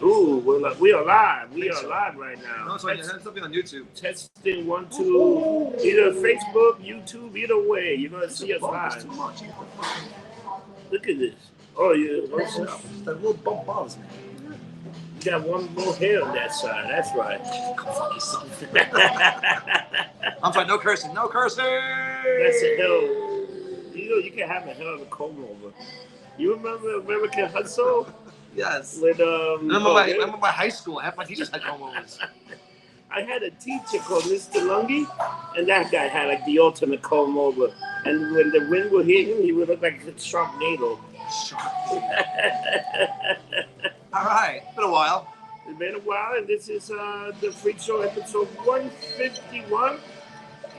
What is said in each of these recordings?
Ooh, we are live. We are live right now. No, it's on, something on YouTube. Testing 1, 2. Either Facebook, YouTube, either way. You're going to see us live. Too much. Look at this. Oh, yeah. What's up? That little bump bothers me. You got one more hair on that side. That's right. Come fuck yourself. I'm sorry, no cursing. No cursing. That's a hell. You know, you can have a hell of a comb over. You remember American Hustle? Yes. With, remember my high school. Half my teachers had comb overs. I had a teacher called Mr. Lungi, and that guy had like the ultimate comb over. And when the wind would hit him, he would look like a Sharknado. All right. It's been a while. It's been a while, and this is the Freak Show episode 151.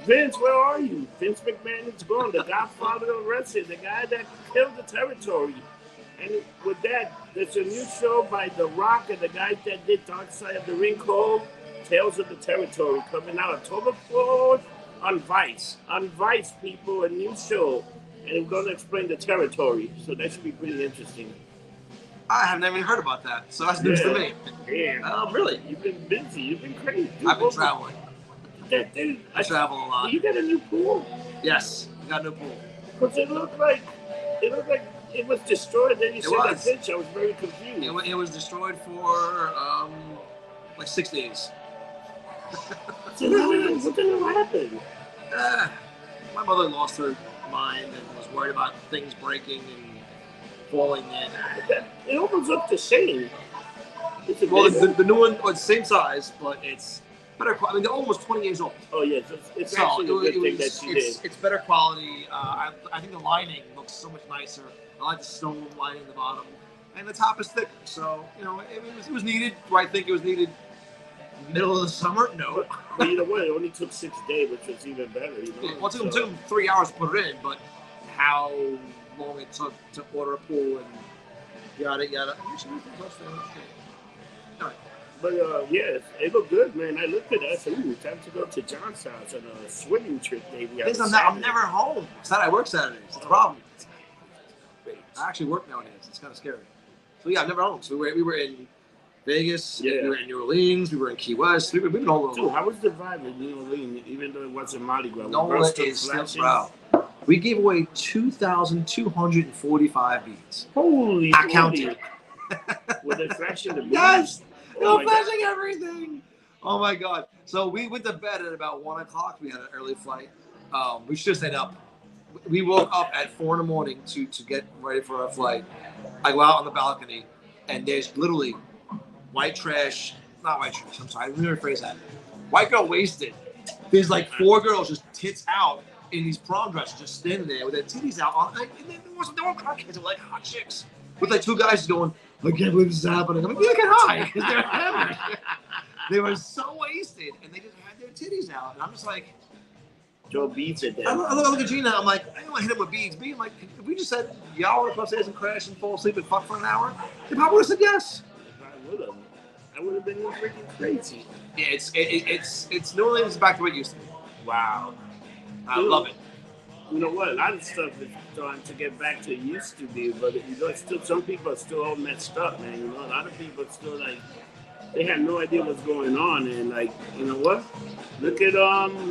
Vince, where are you? Vince McMahon is gone, the godfather of wrestling, the guy that killed the territory. And with that, there's a new show by The Rock and the guys that did Dark Side of the Ring called Tales of the Territory, coming out October 4th on Vice. On Vice, people, a new show. And we're going to explain the territory, so that should be pretty interesting. I have never even heard about that, so that's news to me. Yeah. Really? You've been busy. You've been crazy. I've been traveling. Dude, I travel a lot. You got a new pool? Yes, I got a new pool. Because it looked like it was destroyed. Then you said that pitch. I was very confused. It was destroyed for like 6 days. So what the hell happened? My mother lost her mind and was worried about things breaking and falling in. It almost looked the same. Well, the new one was the same size, but it's better quality. I mean, they're almost 20 years old. Oh, yes. It's actually a good thing that she did. It's better quality. I think the lining looks so much nicer. I like the stone lining at the bottom. And the top is thicker. So, you know, it was needed. Do I think it was needed middle of the summer? No. But either way, it only took 6 days, which was even better. You know? Well, it took them 3 hours to put it in, but how long it took to order a pool and yada, yada. All right. But yes, it looked good, man. I looked at that. I said, "Ooh, time to go to John's house on a swimming trip, maybe." I'm never home. Saturday, I work Saturdays. It's a problem. I actually work nowadays. It's kind of scary. So yeah, I'm never home. So we were in Vegas. Yeah. We were in New Orleans. We were in Key West. We've been all over. Dude, how was the vibe in New Orleans? Even though it wasn't Mardi Gras, no, it is still proud. We gave away 2,245 beads. Holy! I counted. Were they flashing the beads? Yes. No flashing everything. Oh my God. So we went to bed at about 1 o'clock. We had an early flight. We should have stayed up. We woke up at 4 in the morning to get ready for our flight. I go out on the balcony, and there's literally white trash. Not white trash. I'm sorry. Let me rephrase that. White girl wasted. There's like 4 girls just tits out in these prom dresses, just standing there with their titties out. And they weren't crackheads. They were like hot chicks with like 2 guys going, "I can't believe this is happening." I'm like, "You get high," because they're hammered. They were so wasted, and they just had their titties out, and I'm just like, Joe beats it. I look at Gina. I'm like, I don't want to hit him with beads. Being like, if we just said y'all want to go upstairs and crash and fall asleep and fuck for an hour, they probably would have said yes. I would have been freaking crazy. Yeah, it's New Orleans is back to what it used to be. Wow, I love it. You know what? A lot of stuff is starting to get back to it used to be, but you know, still some people are still all messed up, man. You know, a lot of people are still like they have no idea what's going on, and like, you know what? Look at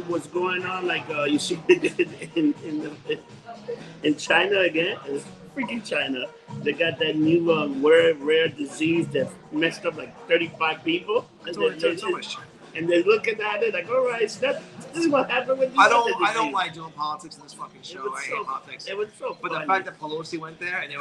what's going on. Like you see in China again. It's freaking China. They got that new rare disease that messed up like 35 people. And they're looking at it like, all right, so this is what happened with you. I don't like doing politics in this fucking show. I hate politics. It was so But funny. the fact that Pelosi went there and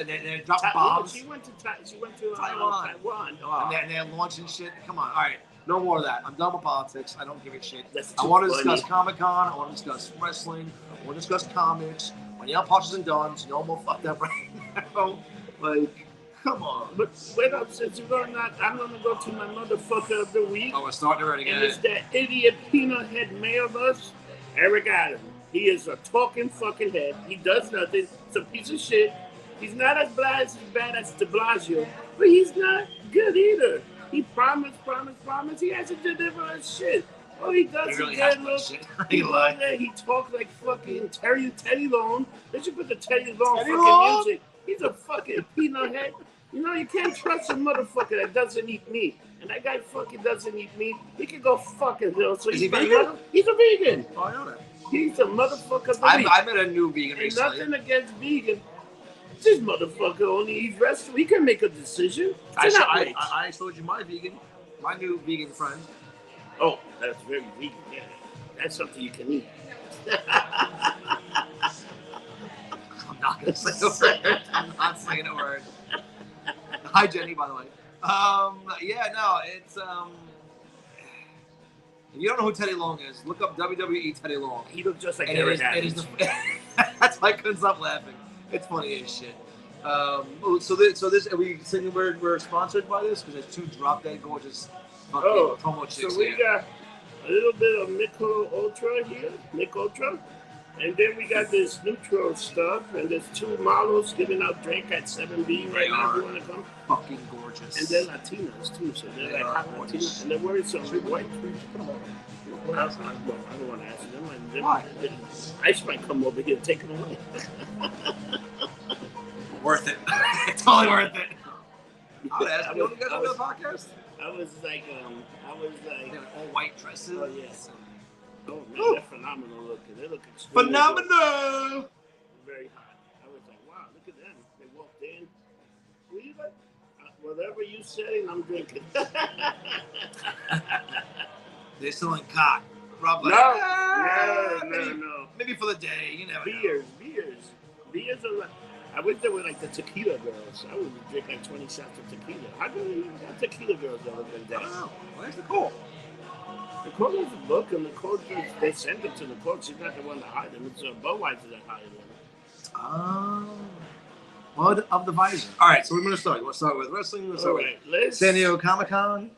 they dropped bombs. She went to Taiwan. Oh. And they're launching shit. Come on, all right. No more of that. I'm done with politics. I don't give a shit. I want to discuss Comic-Con. I want to discuss wrestling. I want to discuss comics. When y'all punches and duns, no more fucked up right now. Like, come on. But wait up, since you're going not, I'm going to go to my motherfucker of the week. Oh, we're starting already again. And it's that idiot peanut head mayor of us, Eric Adams. He is a talking fucking head. He does nothing. It's a piece of shit. He's not as bad as De Blasio, but he's not good either. He promised. He hasn't delivered his shit. Oh, he does he really again. Look, he talks like fucking Teddy Long. They should put the Teddy Long music. He's a fucking peanut head. You know, you can't trust a motherfucker that doesn't eat meat. And that guy fucking doesn't eat meat. He can go fucking hell. So Is he vegan? He's a vegan. Oh, I know that. He's a motherfucker. I met a new vegan and recently. Nothing against vegan. This motherfucker only eats restaurants. He can make a decision. I told you my new vegan friend. Oh, that's very vegan. Yeah, that's something you can eat. I'm not gonna say a word. I'm not saying a word. Hi, Jenny, by the way. It's if you don't know who Teddy Long is, look up WWE Teddy Long. He looks just like Eric Adams. That's why I couldn't stop laughing. It's funny as shit. So this are we saying we're sponsored by this because there's two drop dead gorgeous fucking promo chicks. So we got a little bit of Michelob Ultra here, Mick Ultra, and then we got this Neutral stuff, and there's two models giving out drink at 7B right now. If you want to come, fucking gorgeous. And they're Latinas too, so they're like hot Latinas, and they're wearing some white. I don't want to ask them. Why? I just might come over here and take them away. Worth it. It's totally worth it. I would ask you want to go to the podcast? I was like, all white dresses. Oh yes. Oh man, they're phenomenal looking. They look extremely phenomenal. Good. Very hot. I was like, wow, look at them. They walked in. What you like? Whatever you say, I'm drinking. They're selling cock. Probably. No. Maybe for the day, you never know. Beers are like, I wish they were like the tequila girls. I would drink like 20 shots of tequila. How come you got tequila girls that look like that? I don't know. Where's Nicole? Nicole has a book, and Nicole, they send it to Nicole. She's not the one to hide them. It's Budweiser that hired them. Oh. Blood of the Visor. All right, so we're going to start. You want to start with wrestling? Let's San Diego Comic-Con?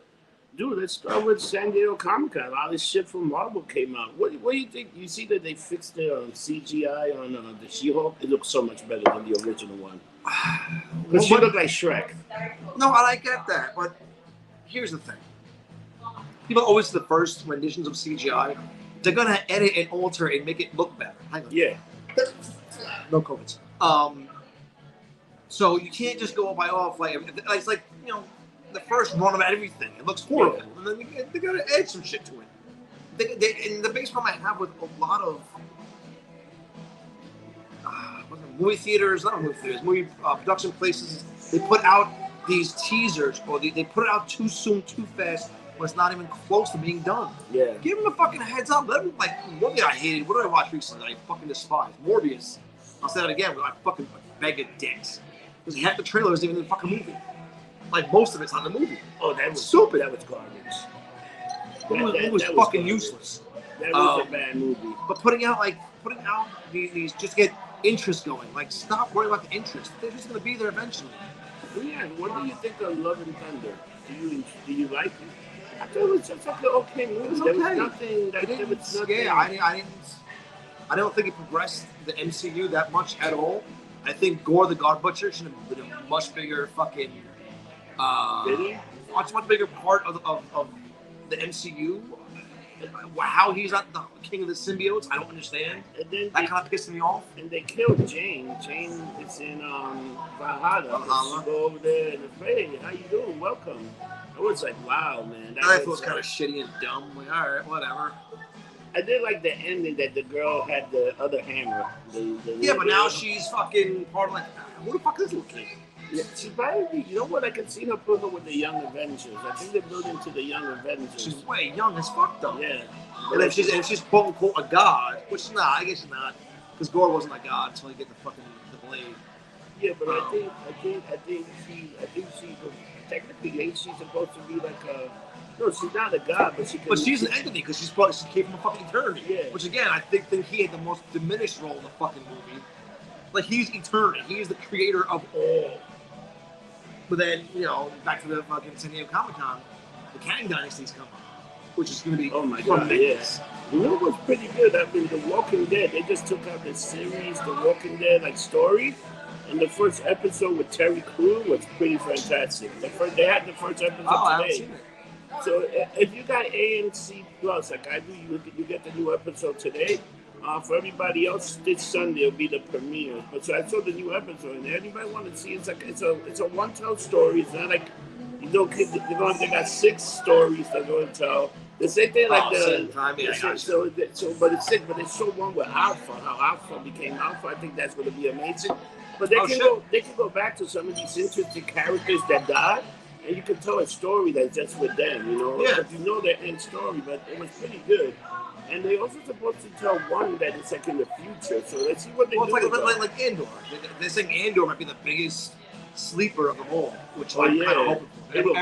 Dude, let's start with San Diego Comic-Con. A lot of shit from Marvel came out. What do you think? You see that they fixed the CGI on the She-Hulk? It looks so much better than the original one. Because she looked like Shrek. No, I get that, but here's the thing. People always see the first renditions of CGI. They're going to edit and alter and make it look better. Hang on. Yeah. No COVID. So you can't just go by off like it's like, you know, the first run of everything. It looks horrible. Yeah. And then they gotta add some shit to it. And the biggest problem I have with a lot of movie theaters, movie production places, they put out these teasers or they put it out too soon, too fast, when it's not even close to being done. Yeah. Give them a fucking heads up. Let them, like, one thing I hated, what did I watch recently that I fucking despise? Morbius. I'll say that again, but I fucking beg a dicks. Because half the trailer isn't even in the fucking movie. Like, most of it's not in the movie. Oh, that was stupid. That was garbage. It was fucking useless. That was a bad movie. But putting out these just to get interest going. Like, stop worrying about the interest. They're just going to be there eventually. Well, yeah, what do you think of Love and Thunder? Do you like it? I thought it was just like an okay movie. Okay. There was nothing that there was nothing. Yeah, I don't think it progressed the MCU that much at all. I think Gore the God Butcher should have been a much bigger fucking much bigger part of the MCU. How he's not the king of the symbiotes, I don't understand. And then that kind of pissed me off. And they killed Jane. Jane is in Valhalla. Go over there and say, hey, how you doing? Welcome. I was like, wow, man. I thought it was kind of shitty and dumb. Like, all right, whatever. I did like the ending that the girl had the other hammer. But now she's fucking part of like, who the fuck is this kid? Yeah, she probably, you know what? I can see her put her with the Young Avengers. I think they're building to the Young Avengers. She's way young as fuck though. Yeah. And if she's quote unquote a god, which I guess she's not, because Gore wasn't a god until he get the blade. Yeah, but I think she technically she's supposed to be like a. No, she's not a god, but she can. But she's an entity because she came from a fucking eternity. Yeah. Which again, I think he had the most diminished role in the fucking movie. Like he's eternity. He's the creator of all. But then, you know, back to the fucking San Diego Comic-Con, the Kang Dynasty's coming, which is going to be yes. You know what's pretty good? I mean, The Walking Dead. They just took out this series, The Walking Dead, like story. And the first episode with Terry Crew was pretty fantastic. They had the first episode today. I haven't seen it. So if you got AMC Plus, like I do, you get the new episode today. For everybody else, this Sunday will be the premiere. But so I saw the new episode, and anybody want to see it, it's a one-tell story. It's not like they got 6 stories they're going to tell. The same thing like same time, yeah, but it's 6. But they show one with Alpha, how Alpha became Alpha. I think that's going to be amazing. But they can go back to some of these interesting characters that died. And you can tell a story that's just with them, you know. Yeah. But you know their end story, but it was pretty good. And they also supposed to tell one that is like in the future. So let's see what they do. It's like Andor. They're saying Andor might be the biggest sleeper of them all, which I'm kind of hoping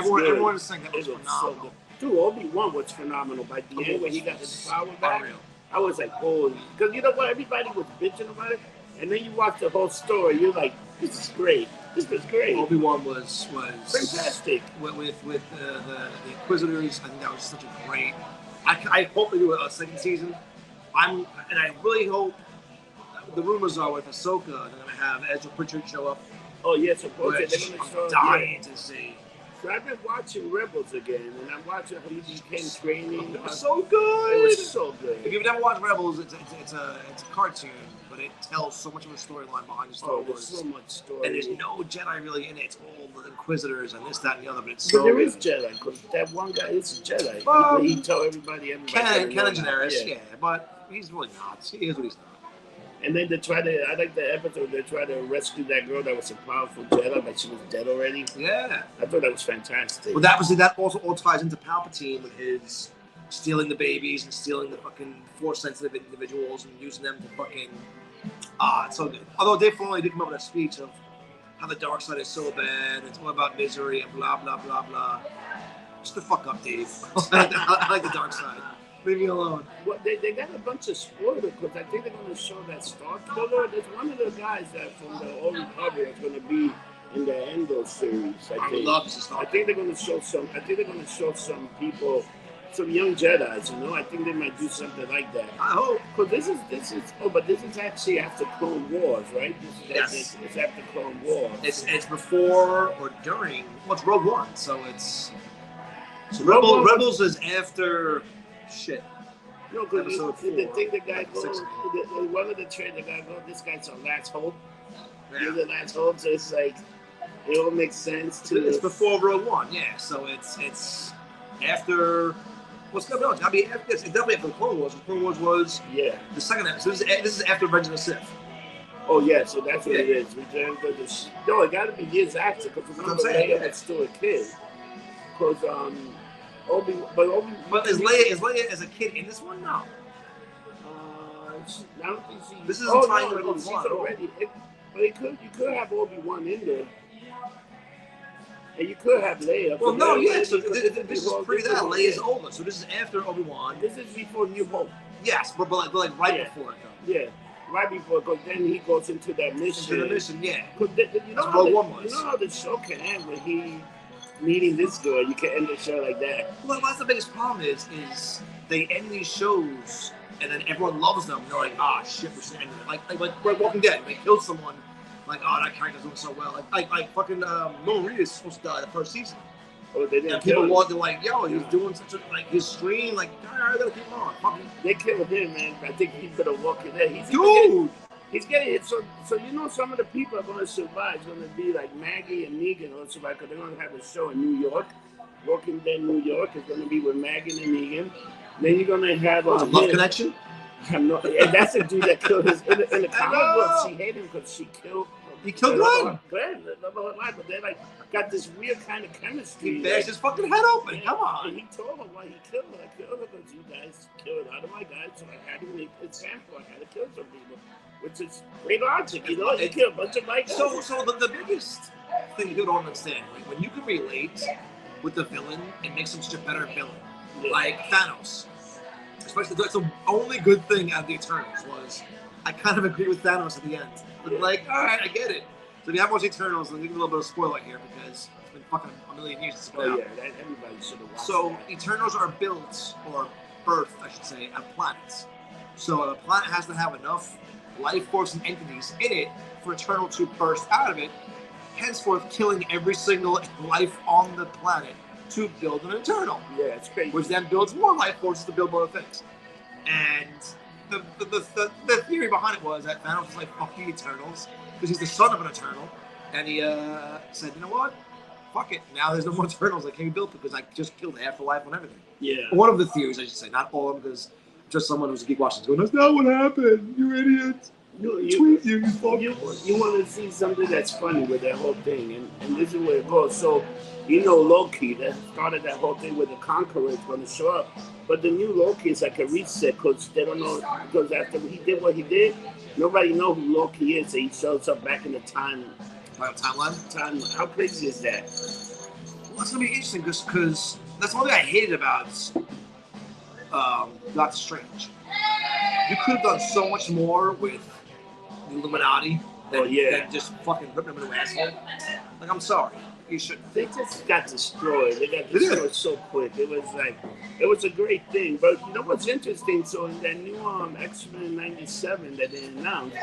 for. Everyone is saying that was phenomenal. Dude, Obi-Wan was phenomenal. By the end, when he got his power back, I was like, holy. Because you know what? Everybody was bitching about it. And then you watch the whole story. You're like, this is great. This was great. Obi-Wan was fantastic. With the Inquisitors, I think that was such a great. I hope they do a second season. I really hope. The rumors are with Ahsoka, they're going to have Ezra Pritchard show up. Oh yeah, supposedly they're going to show. I'm dying to see. So I've been watching Rebels again, and I'm watching how he became training. It was so good. It was so good. If you've never watched Rebels, it's a cartoon, but it tells so much of a storyline behind the Star Wars. There's so much story. And there's no Jedi really in it. It's all the Inquisitors and this, that, and the other. But it's so. But there is Jedi, because that one guy is a Jedi. He tell everybody. Ken Generis, yeah, but he's really not. He is what he's not. And then I like the episode, they try to rescue that girl that was a powerful Jedi, but she was dead already. Yeah. I thought that was fantastic. Well, that also all ties into Palpatine with his stealing the babies and stealing the fucking Force-sensitive individuals and using them to fucking... it's so good. Although Dave Filoni did come up with a speech of how the dark side is so bad, it's all about misery and blah, blah, blah, blah. Just the fuck up, Dave. I like the dark side. Leave me alone. Well, they got a bunch of spoilers because I think they're going to show that Star Killer. There's one of the guys that from the Old Republic is going to be in the Endor series. I think they're going to show some. I think they're going to show some people, some young Jedi's. You know, I think they might do something like that. I hope. Because this is. Oh, but this is actually after Clone Wars, right? It's after Clone Wars. It's before or during. Well, it's Rogue One, so it's. So Rebels is after. Shit. No, because the thing the guy goes, one of the trailers, the guy goes, this guy's our last hope. Yeah. You're the last hope, so it's like, it all makes sense to. It's before Rogue One, yeah. So it's after. What's going on? I mean, it's definitely after the Clone Wars. The Clone Wars was the second episode. So this is after Revenge of the Sith. Oh yeah, so that's what it is. Return to the. No, it got to be years after because remember Leia was still a kid. Because But is Leia as a kid in this one? No. I don't think she. This isn't tying to Obi-Wan. She's already. But you could have Obi-Wan in there. And you could have Leia. Well, no, yeah. So this is pre that. Leia's older. So this is after Obi-Wan. This is before New Hope. Yes, but like right before it, though. Yeah. Right before, because then he goes into that mission. Into the mission, yeah. You know how the show can end when he meeting this girl, you can end the show like that. Well, that's the biggest problem is they end these shows and then everyone loves them. They're like, shit, we should end it. Like Walking Dead, they killed someone. Like, that character's doing so well. Like fucking Norman Reedus is supposed to die the first season. Oh, they didn't. And people they're like, yo, he's doing such a his stream. Like, I gotta keep him on. Fuck him. They killed him, man. I think he could have walked in there. He's getting hit. So you know, some of the people are going to survive. It's going to be like Maggie and Negan are going to survive because they're going to have a show in New York. Walking Dead New York is going to be with Maggie and Negan. Then you're going to have a Love Connection. And that's the dude that killed his in the comic book. She hated him because she killed. He killed Glenn. But they like got this weird kind of chemistry. He bashed his fucking head open. Come on. And he told her why he killed her. I killed her because you guys killed a lot of my guys, so I had to make an example. I had to kill some people. Which is great logic, you know? You kill a bunch of my guys. So the biggest thing you don't understand, like, when you can relate with the villain, it makes him such a better villain. Yeah. Like Thanos. Especially, that's the only good thing out of the Eternals was I kind of agree with Thanos at the end. But like, all right, I get it. So if you have watched Eternals, I'll give you a little bit of spoiler here because it's been fucking a million years since it's been out. Yeah, everybody should have watched So Eternals are built, or birthed, I should say, on planets. So a planet has to have enough life force and entities in it for Eternal to burst out of it, henceforth killing every single life on the planet to build an Eternal. Yeah, it's crazy. Which then builds more life forces to build more things. And the theory behind it was that Thanos was like, fuck the Eternals, because he's the son of an Eternal, and he said, you know what? Fuck it. Now there's no more Eternals that can be built because I just killed Afterlife and everything. Yeah. One of the theories, I should say, not all of them, because just someone who's a geek watching is going, that's not what happened, you idiot. You want to see something that's funny with that whole thing, and this is where it goes. So, Loki that started that whole thing with the Conqueror is going to show up, but the new Loki is like a reset because they don't know, because after he did what he did, nobody know who Loki is. So he shows up back in the timeline. How crazy is that? Well, it's going to be interesting because that's one thing I hated about Doctor Strange. You could have done so much more with the Illuminati than just fucking ripping them into an asshole. Like, I'm sorry. You shouldn't. They just got destroyed. They got destroyed so quick. It was a great thing. But you know what's interesting? So in that new X-Men 97 that they announced,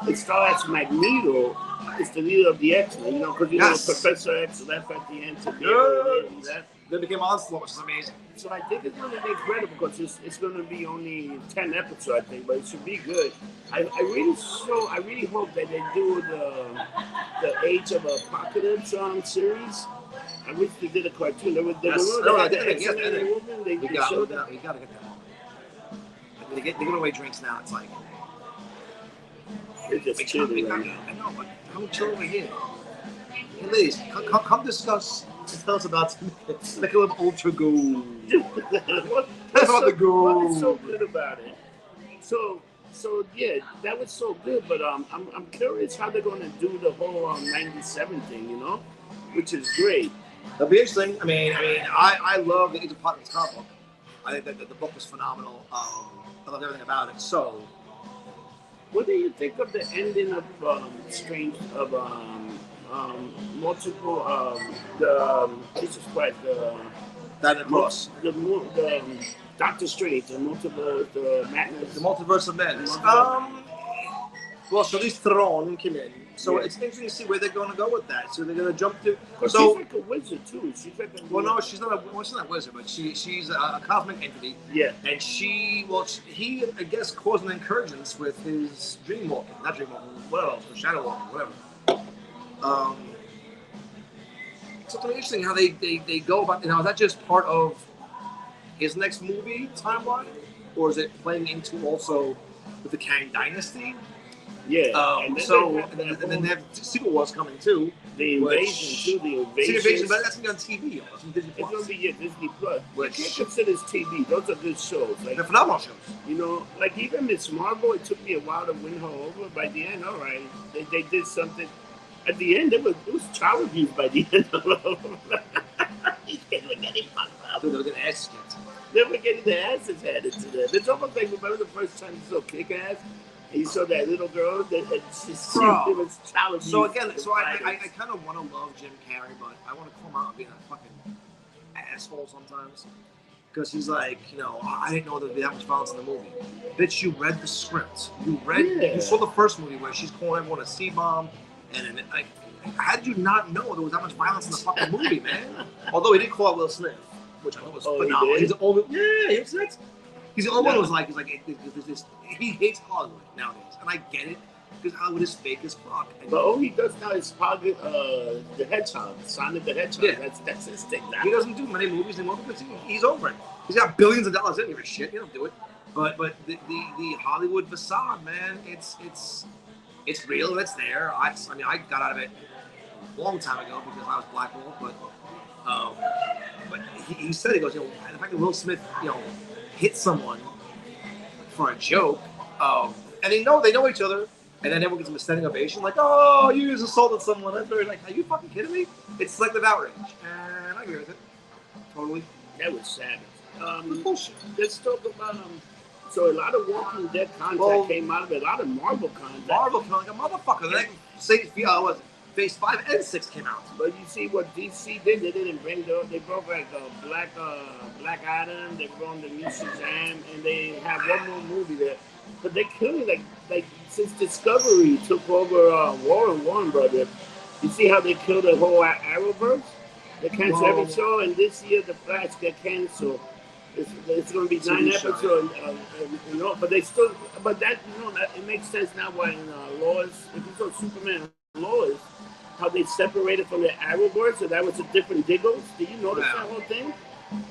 it starts Magneto. It's the leader of the X-Men, because Professor X left at the end to be that. Then became Onslaught, which is amazing. So I think it's going to be incredible because it's going to be only 10 episodes, I think, but it should be good. I really hope that they do the Age of Apocalypse series. I wish they did a cartoon. They got to get them on. They're giving away drinks now. It's like they're just chilling right now. I know, but how chill over here? Hey, ladies, come discuss. Tell us about like a little ultra gold. What's about the gold? What is so good about it? So yeah, that was so good. But I'm curious how they're going to do the whole 97 thing, which is great. That'll be interesting. I mean, I love the Age of Apocalypse comic book. I think that the book was phenomenal. I love everything about it. So, what do you think of the ending of Strange multiple Jesus Christ the Doctor Strange the multiverse of madness. Well, so these Thrawn came in, so it's interesting to see where they're going to go with that. So they're going to jump to. So she's like a wizard too. She's like no, she's not a wizard, but she's a cosmic entity. Yeah. And he I guess caused an incursions with his dream walking, not dream walking, well, shadow walking, whatever. Something interesting how they go about. Is that just part of his next movie timeline, or is it playing into also with the Kang Dynasty? Yeah. And then they have Secret Wars coming too. The Invasion. But that's gonna be on TV. It's gonna be Disney Plus. Which you can't consider this TV. Those are good shows. Like, they're phenomenal shows. Like even Miss Marvel, it took me a while to win her over. By the end, all right, they did something. At the end, it was child abuse by the end. These kids were getting fucked up. They were getting asses kicked. They were getting their asses handed to them. It's almost like, remember the first time you saw Kick-Ass? And you saw that little girl that it was child abuse. So again, I kind of want to love Jim Carrey, but I want to call him out being a fucking asshole sometimes. Because he's like, I didn't know there'd be that much violence in the movie. Bitch, you read the script. You saw the first movie where she's calling everyone a C-bomb. And how did you not know there was that much violence in the fucking movie, man? Although he did call out Will Smith, which I thought was phenomenal. He's the only, he's the only one who was like, he hates Hollywood nowadays, and I get it because Hollywood is fake as fuck. But all he does now is target the Hedgehog, Sonic the Hedgehog. Yeah. That's his thing. He doesn't do many movies anymore because he's over it. He's got billions of dollars. He doesn't give a shit. He don't do it. But the Hollywood facade, man, it's real. It's there. I got out of it a long time ago because I was blackballed. But he said, he goes, the fact that Will Smith, hit someone for a joke, and they know each other, and then everyone gives him a standing ovation, like, oh, you just assaulted someone. That's very like, are you fucking kidding me? It's selective outrage, and I agree with it. Totally. That was savage. Bullshit. Let's talk about So a lot of Walking Dead content came out of it. A lot of Marvel content. Marvel like a motherfucker. Yeah. Phase 5 and 6 came out. But you see what DC did? They didn't bring they brought like Black Adam. They brought the new Shazam, and they have one more movie there. But they killed it like since Discovery took over Warner Brothers. You see how they killed the whole Arrowverse? They canceled every show, and this year the Flash got canceled. It's going to be 9 episodes. You know, but they still, but that you know that it makes sense now why in Lois, if you saw Superman and Lois, how they separated from the Arrowverse, so that was a different Diggles. Did you notice that whole thing?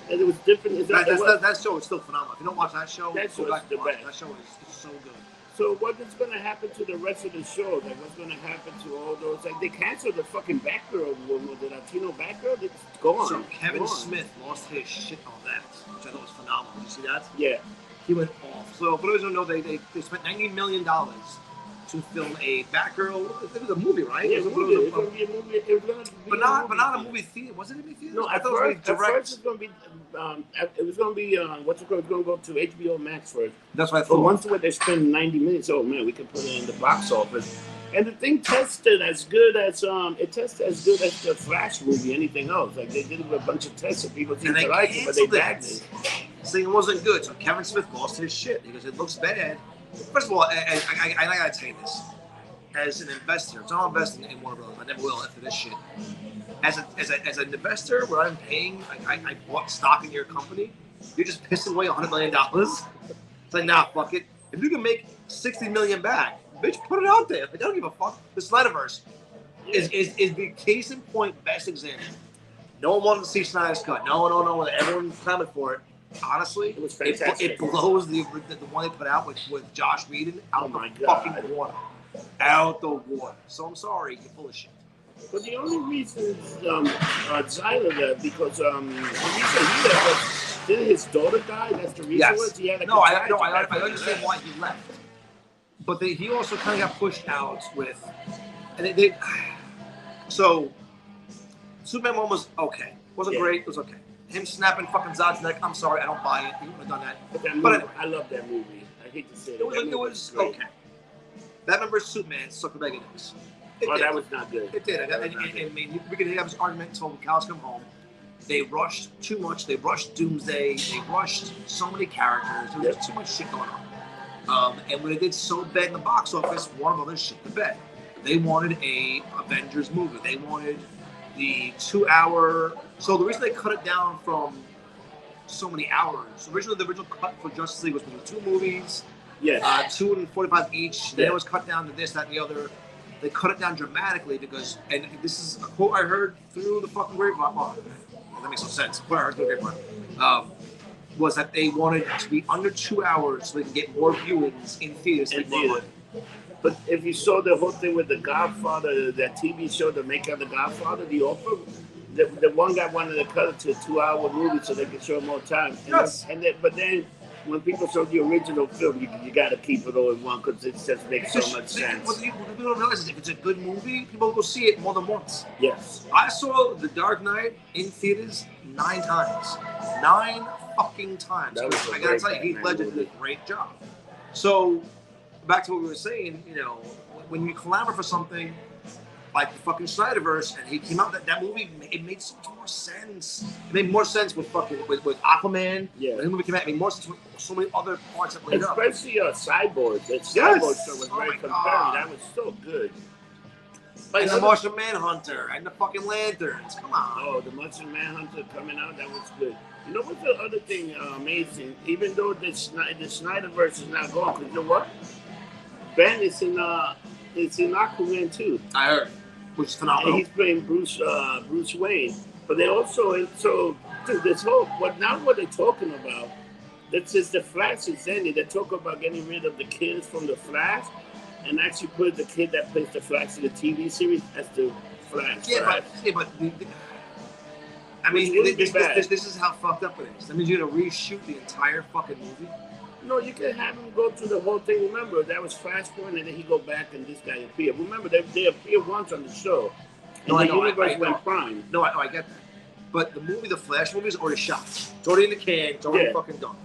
And it was different. That show is still phenomenal. If you don't watch that show, that show is the best. That show is so good. So what is going to happen to the rest of the show? Like what's going to happen to all those? Like they canceled the fucking Batgirl woman, the Latino Batgirl. It's gone. So Kevin Smith lost his shit on that, which I thought was phenomenal. Did you see that? Yeah. He went off. So for those who don't know, they spent $90 million to film a Batgirl. It was a movie, right? Yeah, it was going to be a movie. But not a movie theater. Was it a movie theater? No, at first it was going to be. It was going to be what's it called? It's going to go to HBO Max first. That's what I thought. But once they spend 90 minutes, oh man, we can put it in the box office. And the thing tested as good as the Flash movie, anything else. Like they did a bunch of tests and people seemed to like it, but they bagged it. Saying it wasn't good, so Kevin Smith lost his shit because it looks bad. First of all, I gotta tell you this. As an investor, so I'm investing in Warner Brothers. I never will after this shit. As an investor, where I'm paying, I bought stock in your company. You're just pissing away $100 million. It's like, nah, fuck it. If you can make $60 million back, bitch, put it out there. I don't give a fuck. The Snyderverse is the case in point best example. No one wanted to see Snyder's cut. No. Everyone clamored for it. Honestly, it was fantastic. It blows the one they put out with Josh Whedon out the fucking water. Out the water. So I'm sorry, you're full of shit. But the only reason Zyler left because the reason he left was did his daughter die? That's the reason. Yes. He had I understand why he left. But he also kind of got pushed out with, and so Superman 1 was okay. Wasn't great. It was okay. Him snapping fucking Zod's neck. I'm sorry, I don't buy it. He would have done that. But I love that movie. I hate to say it. It was okay. Batman vs Superman sucked the bag of dicks. That was not good. It did. I mean, we could have this argument until the cows come home. They rushed too much. They rushed Doomsday. They rushed so many characters. There was just too much shit going on. And when it did so bad in the box office, Warner Brothers shit the bed. They wanted a Avengers movie. They wanted the 2-hour. So the reason they cut it down from so many hours. Originally, the original cut for Justice League was going to be 2 movies. Yes. 2:45 each. Then it was cut down to this, that, and the other. They cut it down dramatically because, and this is a quote I heard through the fucking grapevine. Well, that makes no sense. What I heard through the grapevine was that they wanted it to be under 2 hours so they can get more viewings in theaters. But if you saw the whole thing with The Godfather, that TV show, the making of The Godfather, the offer, the one guy wanted to cut it to a 2-hour movie so they could show more time. But then when people show the original film, you got to keep it all in one because it just makes so much sense. What people don't realize is if it's a good movie, people go see it more than once. Yes. I saw The Dark Knight in theaters 9 times. 9 fucking times. I gotta tell you, Heath Ledger did a great job. So, back to what we were saying, you know, when you clamor for something like the fucking Snyderverse, and he came out that movie, it made so much more sense. It made more sense with Aquaman. Yeah. When the movie came out, it made more sense with so many other parts that played up. Especially Cyborg. That Cyborg show was very compelling. That was so good. And the Martian Manhunter and the fucking Lanterns. Come on. Oh, the Martian Manhunter coming out, that was good. You know what's the other thing amazing? Even though the Snyderverse is not going, because you know what? Ben is in Aquaman too. I heard. Which is phenomenal. And he's playing Bruce Wayne. But they also, dude, this whole, what they're talking about, that's just the Flash is ending. They talk about getting rid of the kids from the Flash and actually put the kid that plays the Flash in the TV series as the Flash. But I mean, this is how fucked up it is. That means you're going to reshoot the entire fucking movie? No, you can have him go through the whole thing. Remember, that was Flashpoint, and then he go back and this guy appear. Remember, they appear once on the show. And the universe went prime. No, I get that. But the Flash movie is already shot. It's already in the can. It's already fucking done.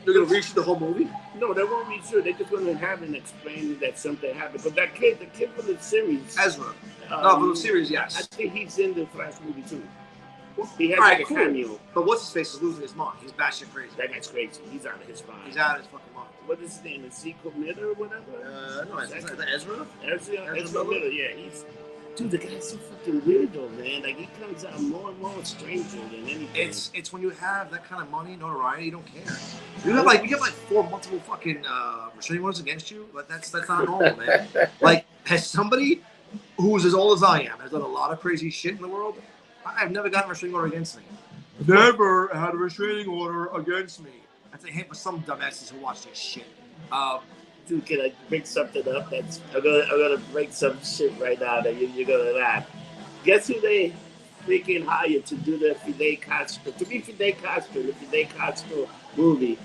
They're going to reshoot the whole movie? No, they won't reshoot. They're just going to have him explain that something happened. But that kid, the kid from the series. Ezra. For the series, yes. I think he's in the Flash movie, too. He has a cameo. But what's his face is losing his mind. He's batshit crazy. That guy's crazy. He's out of his mind. He's out of his fucking mind. What is his name? Ezekiel Miller or whatever? No, is that Ezra? Ezra Miller, yeah. Dude, the guy's so fucking weird though, man. Like he comes out more and more a stranger than anything. It's when you have that kind of money, notoriety, you don't care. You have like 4 multiple fucking restraining orders against you. Like that's not normal, man. Like has somebody who's as old as I am has done a lot of crazy shit in the world? I've never gotten a restraining order against me. Never had a restraining order against me. That's a hint for some dumbasses who watch this shit. Dude, can I bring something up? I'm gonna bring some shit right now that you're gonna laugh. Guess who they freaking hired to do the Fidel Castro? To be Fidel Castro, the Fidel Castro movie.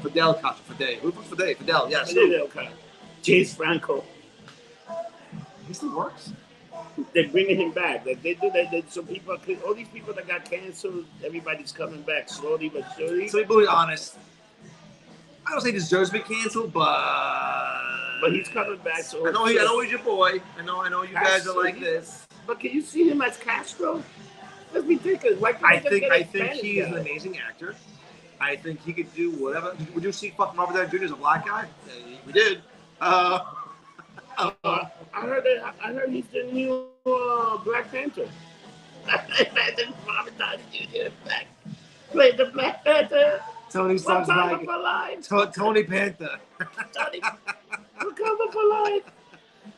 Fidel Castro, Fidel. Who was Fidel? Fidel, yes. Fidel Castro. James Franco. He still works. They're bringing him back. Like they do that. So people, all these people that got canceled, everybody's coming back slowly but surely. So to be honest, I don't say he deserves to be canceled, but he's coming back. So I know he's your boy. I know you guys are like this. But can you see him as Castro? That's ridiculous. I think he's an amazing actor. I think he could do whatever. Would you see fucking Robert Downey Jr. as a black guy? We did. I heard he's the new Black Panther. Imagine Robert Downey Jr. Play the Black Panther. Tony Stark's like Tony Panther. Tony, Wakanda for life.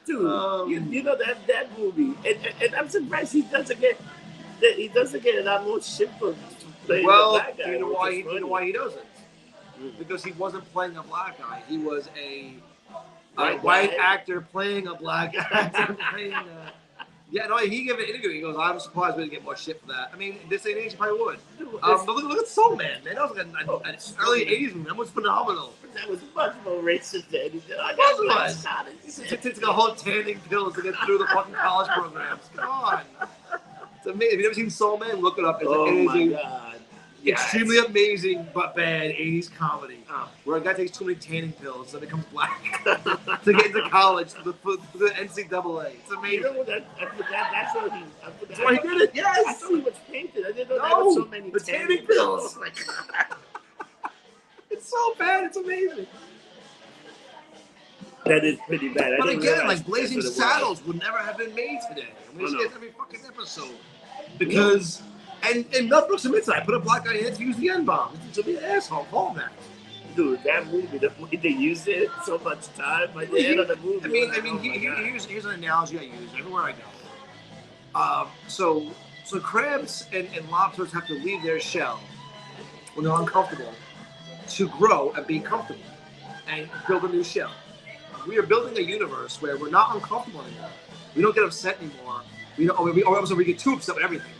Dude, you know that movie, and I'm surprised he doesn't get a lot more shit for playing the black guy. You know why he doesn't? Because he wasn't playing a black guy. He was a white actor playing a black actor. He gave an interview. He goes, "I'm surprised we didn't get more shit for that." I mean, this ain't age, he probably would. But look at Soul Man, man. That was like an early '80s movie. That was phenomenal. That was much more racist than anything. It took a whole tanning pills to get through the fucking college programs. Come on. It's amazing. If you've never seen Soul Man, look it up. It's amazing. God. Extremely amazing but bad 80s comedy where a guy takes too many tanning pills and becomes black to get into college for the NCAA. It's amazing. You know what? That's why he did it. Yes. I thought he was painted. I didn't know there was so many tanning pills. Oh my God. It's so bad. It's amazing. That is pretty bad. But again, like Blazing Saddles would never have been made today. We see it every fucking episode because. And Mel Brooks admits that I put a black guy in it to use the N-bomb. To be an asshole. Call that. Dude, that movie, the way they used it so much time by the end of the movie. Here's an analogy I use everywhere I go. So crabs and lobsters have to leave their shell when they're uncomfortable to grow and be comfortable and build a new shell. We are building a universe where we're not uncomfortable anymore. We don't get upset anymore. We get too upset with everything.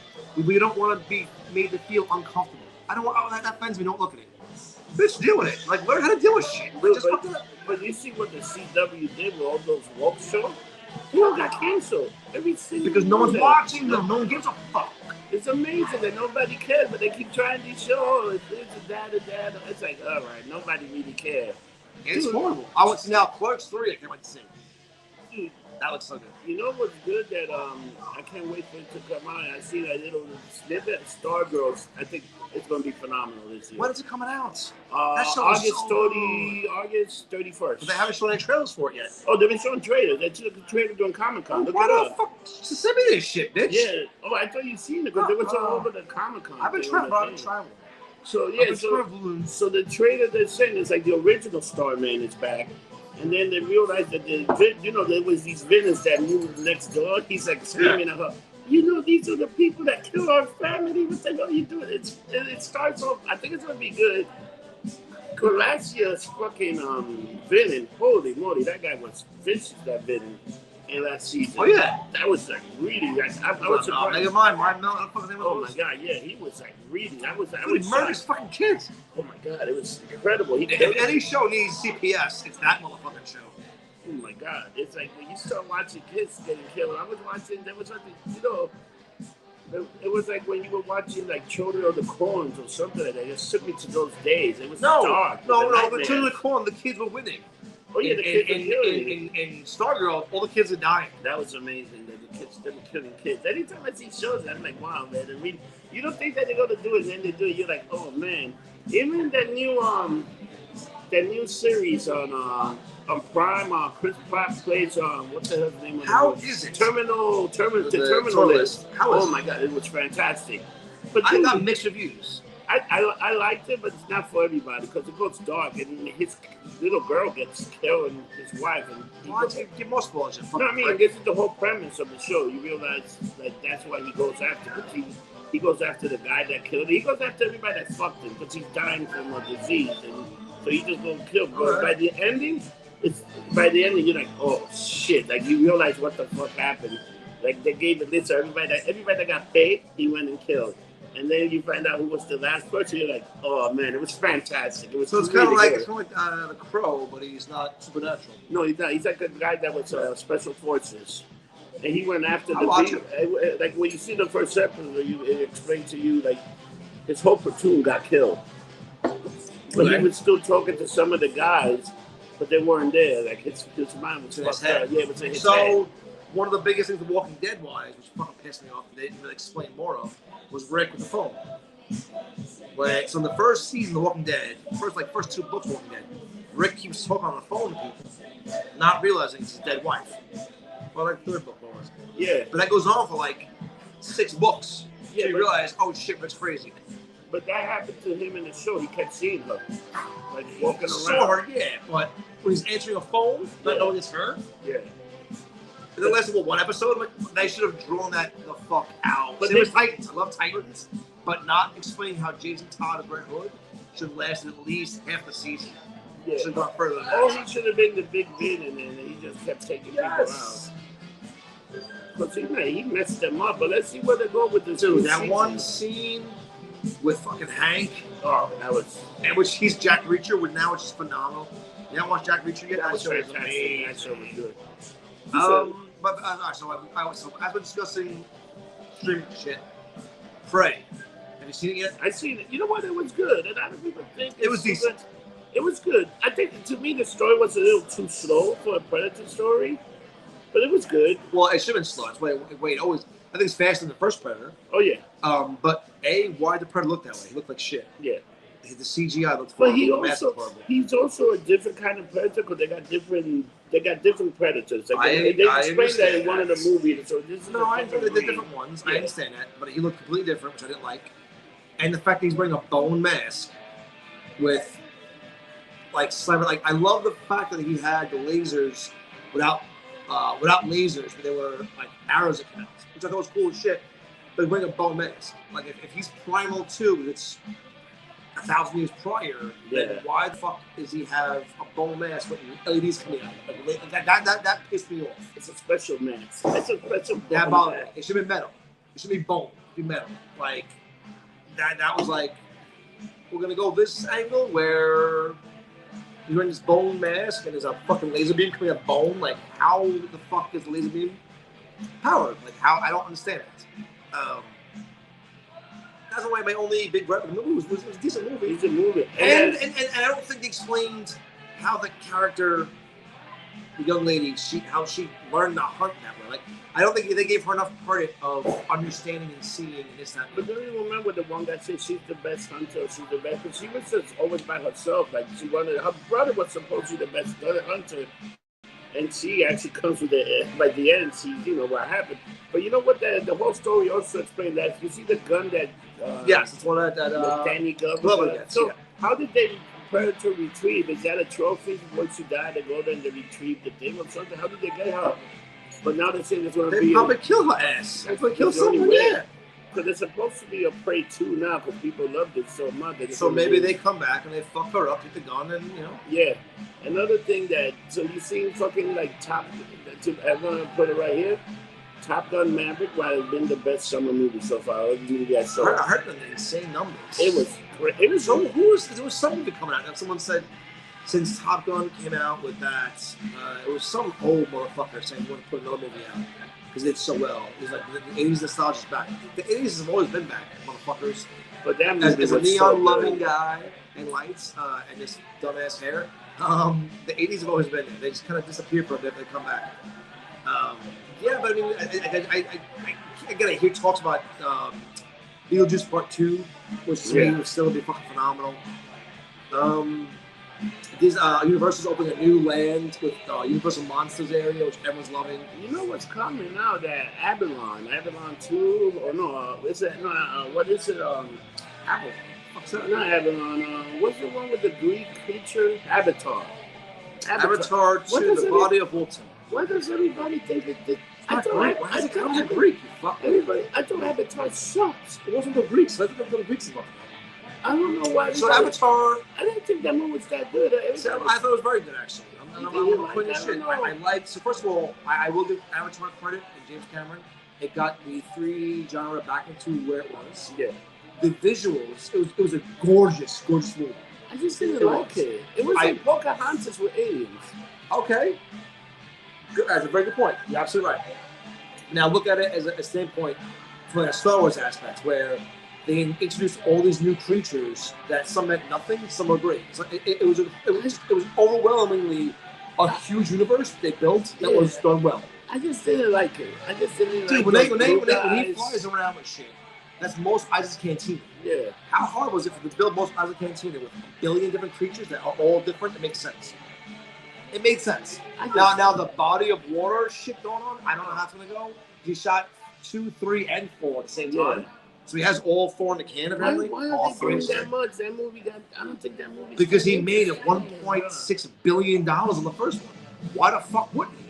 We don't want to be made to feel uncomfortable. I don't want that offends me. Don't look at it. Bitch, deal with it. Like, learn how to deal with shit. But you see what the CW did with all those woke shows? They all got canceled. Because no one's watching them. No one gives a fuck. It's amazing that nobody cares, but they keep trying these shows. It's that. It's like, all right, nobody really cares. It's horrible. I went to now Clerks 3. I can't wait to see. Dude. That looks so good. You know what's good that I can't wait for it to come out. I see that little snippet, Stargirls. I think it's going to be phenomenal this year. When is it coming out? August 31st. But they haven't shown any trailers for it yet. Oh, they've been showing trailers. They took a trailer during Comic-Con. Why the fuck? Send me this shit, bitch. Yeah. Oh, I thought you'd seen it because they went all over the Comic-Con. I've been traveling. So, yeah. So the trailer they're saying is like the original Starman is back. And then they realized that there was these villains that moved next door. He's like screaming at her, these are the people that kill our family. What the hell are you doing? It starts off, I think it's going to be good. Last year's fucking villain, holy moly, that guy was vicious, that villain, in last season. Oh, yeah. That was like really, I was surprised. Never mind, oh my God, yeah, he was like reading. He murders fucking kids. Oh my God, it was incredible. If any show needs CPS, it's that motherfucking show. Oh my God, it's like when you start watching kids getting killed. It was like when you were watching like Children of the Corn or something like that. It just took me to those days. It was dark. No, the Children of the Corn, the kids were winning. Oh yeah, the kids were killing. In Stargirl, all the kids are dying. That was amazing. That the kids, they were killing kids. Anytime I see shows, I'm like, wow, man. You don't think that they're gonna do it, and then they do it. You're like, oh man. Even that new series on on Prime. Chris Pratt plays what the hell's the name of the How movie? is it? Terminal Terminal List. How is Oh my god, it was fantastic. But I dude, got mixed reviews. I liked it, but it's not for everybody because it goes dark and his little girl gets killed and his wife. And Why don't you give more spoilers? no, I mean, this is the whole premise of the show. You realize that that's why he goes after. Because he goes after the guy that killed him. He goes after everybody that fucked him because he's dying from a disease, and so he just gonna kill. But by the ending, you're like, oh shit! Like you realize what the fuck happened. Like they gave the list to everybody that got paid, he went and killed. And then you find out who was the last person. You're like, oh man, it was fantastic. It was so it's really kind good. of like the Crow, but he's not supernatural. No, he's not. He's like a guy that was special forces, and he went after the people. like when you see the first episode, it explained to you like his whole platoon got killed, but he was still talking to some of the guys, but they weren't there. Like his mind was fucked up. Yeah, it was in his head. One of the biggest things The Walking Dead wise, which fucking pissed me off, they didn't really explain more of, was Rick with the phone. Like, so in the first season of The Walking Dead, first 2 books of The Walking Dead, Rick keeps talking on the phone to people, not realizing it's his dead wife. Well, like the 3rd book was. Yeah. But that goes on for like 6 books. Yeah, so you realize, oh shit, Rick's crazy. But that happened to him in the show. He kept seeing her, like walking around. Saw her, yeah, but when he's answering a phone, not knowing it's her. Yeah. And then lasted one episode. Like, they should have drawn that the fuck out. But it was Titans. I love Titans, but not explaining how Jason Todd of Red Hood should have lasted at least half the season. Yeah. Should have gone further than that. Oh, he should have been the big villain, and he just kept taking people out. But he messed them up. But let's see where they go with this. Dude, that one scene with fucking Hank. Oh, that was. And which he's Jack Reacher, which now it's just phenomenal. You haven't watched Jack Reacher yet? That was show fantastic. That show was good. So as we're discussing streaming shit, Prey. Have you seen it yet? I seen it. You know what? It was good. And I don't even think it was decent. It was good. I think to me the story was a little too slow for a Predator story, but it was good. Well, it should have been slow. It's always. I think it's faster than the first Predator. Oh yeah. But why did the Predator look that way? He looked like shit. Yeah. The CGI looked horrible. But he's also a different kind of predator because they got different predators. Like they explained that in one of the movies. So this is they're different ones. Yeah. I understand that, but he looked completely different, which I didn't like. And the fact that he's wearing a bone mask with I love the fact that he had the lasers without lasers, but they were like arrows that came out, which I thought was cool as shit. But he's wearing a bone mask. Like if he's Primal 2, it's 1,000 years prior, then why the fuck does he have a bone mask with LEDs coming out? Like, that pissed me off. It's a special mask. It's a special. That bothered me. It should be metal. It should be bone. It should be metal. Like that was like, we're gonna go this angle where he's wearing this bone mask and there's a fucking laser beam coming out of bone. Like how the fuck is the laser beam powered? Like how? I don't understand it. That's why my only big gripe with the movie was a decent movie. It's a movie. And I don't think they explained how the character, the young lady, how she learned to hunt that way. Like, I don't think they gave her enough credit of understanding and seeing and this, that. But don't you remember the one that said she's the best hunter, she's the best? Because she was just always by herself. Like, her brother was supposed to be the best hunter. And she actually comes with by the end, sees, what happened. But you know what? The whole story also explained that. You see the gun that... yes, it's one that Danny Glover gets. So how did they Predator retrieve? Is that a trophy once you die? They go there and they retrieve the thing or something? How did they get her? But now they're saying it's going to be... They probably kill her ass. They probably kill someone, yeah. Because it's supposed to be a Prey 2 now because people loved it so much. So maybe they come back and they fuck her up with the gun and, Yeah. Another thing so you seen fucking like I'm going to put it right here. Top Gun Maverick might have been the best summer movie so far. I heard the insane numbers. It was great. It was there was some movie coming out. And someone said since Top Gun came out with that, it was some old motherfucker saying he wanted to put another movie out because it did so well. It was like the 80s nostalgia's back. The 80s have always been back, motherfuckers. But that movie as a neon-loving guy and lights and this dumbass hair, the 80s have always been there. They just kind of disappear for a bit, they come back. Yeah, but I mean, I hear talks about Beetlejuice Part 2, which to me would still be fucking phenomenal. This Universal's opening a new land with Universal Monsters area, which everyone's loving. You know what's coming now? That Avalon 2, or no? Is it no? What is it? Apple. What's that? Not Avalon. What's the one with the Greek creature? Avatar. Avatar 2, the body of Water. Why does everybody think it? I thought Greek. Everybody, I thought Avatar sucks. It wasn't the Greeks. I think it was the Greeks involved. I don't know why. So Avatar. I didn't think that movie was that good. I thought it was very good, actually. I'm putting this shit. I like. So first of all, I will give Avatar credit to James Cameron. It got the 3D genre back into where it was. Yeah. The visuals. It was a gorgeous movie. I just didn't like it. It was like Pocahontas with aliens. Okay. Good. That's a very good point. You're absolutely right. Now look at it as a standpoint from a Star Wars aspect, where they introduced all these new creatures that some meant nothing, some were great. So it was overwhelmingly a huge universe they built that was done well. I just didn't like it. Dude, when he flies around with shit, that's Mos Eisley's Cantina. Yeah. How hard was it to build Mos Eisley's Cantina with 1 billion different creatures that are all different? It makes sense. It made sense. Now the body of water shit going on, I don't know how it's gonna go. He shot 2, 3, and 4 at the same time. So he has all 4 in the can apparently. Why are they doing that much? That movie I don't think that movie. Because he made it $1.6 billion on the first one. Why the fuck wouldn't he?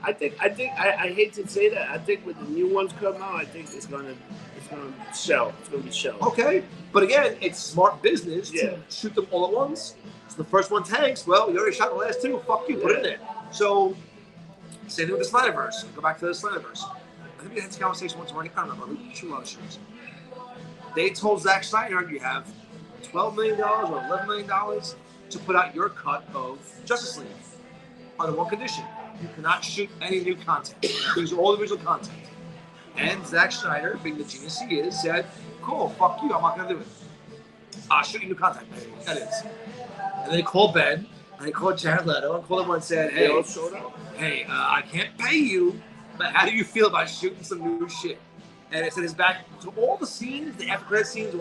I hate to say that. I think when the new ones come out, I think it's gonna sell. It's gonna be shelved. Okay, but again, it's smart business to shoot them all at once. So the first one tanks. Well, you already shot the last 2. Fuck you, put it in there. So same thing with the Snyderverse. Go back to the Snyderverse. I think we had this conversation once already. I don't remember. We shoot a lot of shows. They told Zack Snyder you have $12 million or $11 million to put out your cut of Justice League under one condition. You cannot shoot any new content. Use all the original content. And Zack Snyder, being the genius he is, said, cool, fuck you, I'm not going to do it. Shoot new content. That is. And they called Ben, and they called Jared Leto, and called everyone and said, hey, I can't pay you, but how do you feel about shooting some new shit? And it said his back to all the scenes, the after credit scenes, the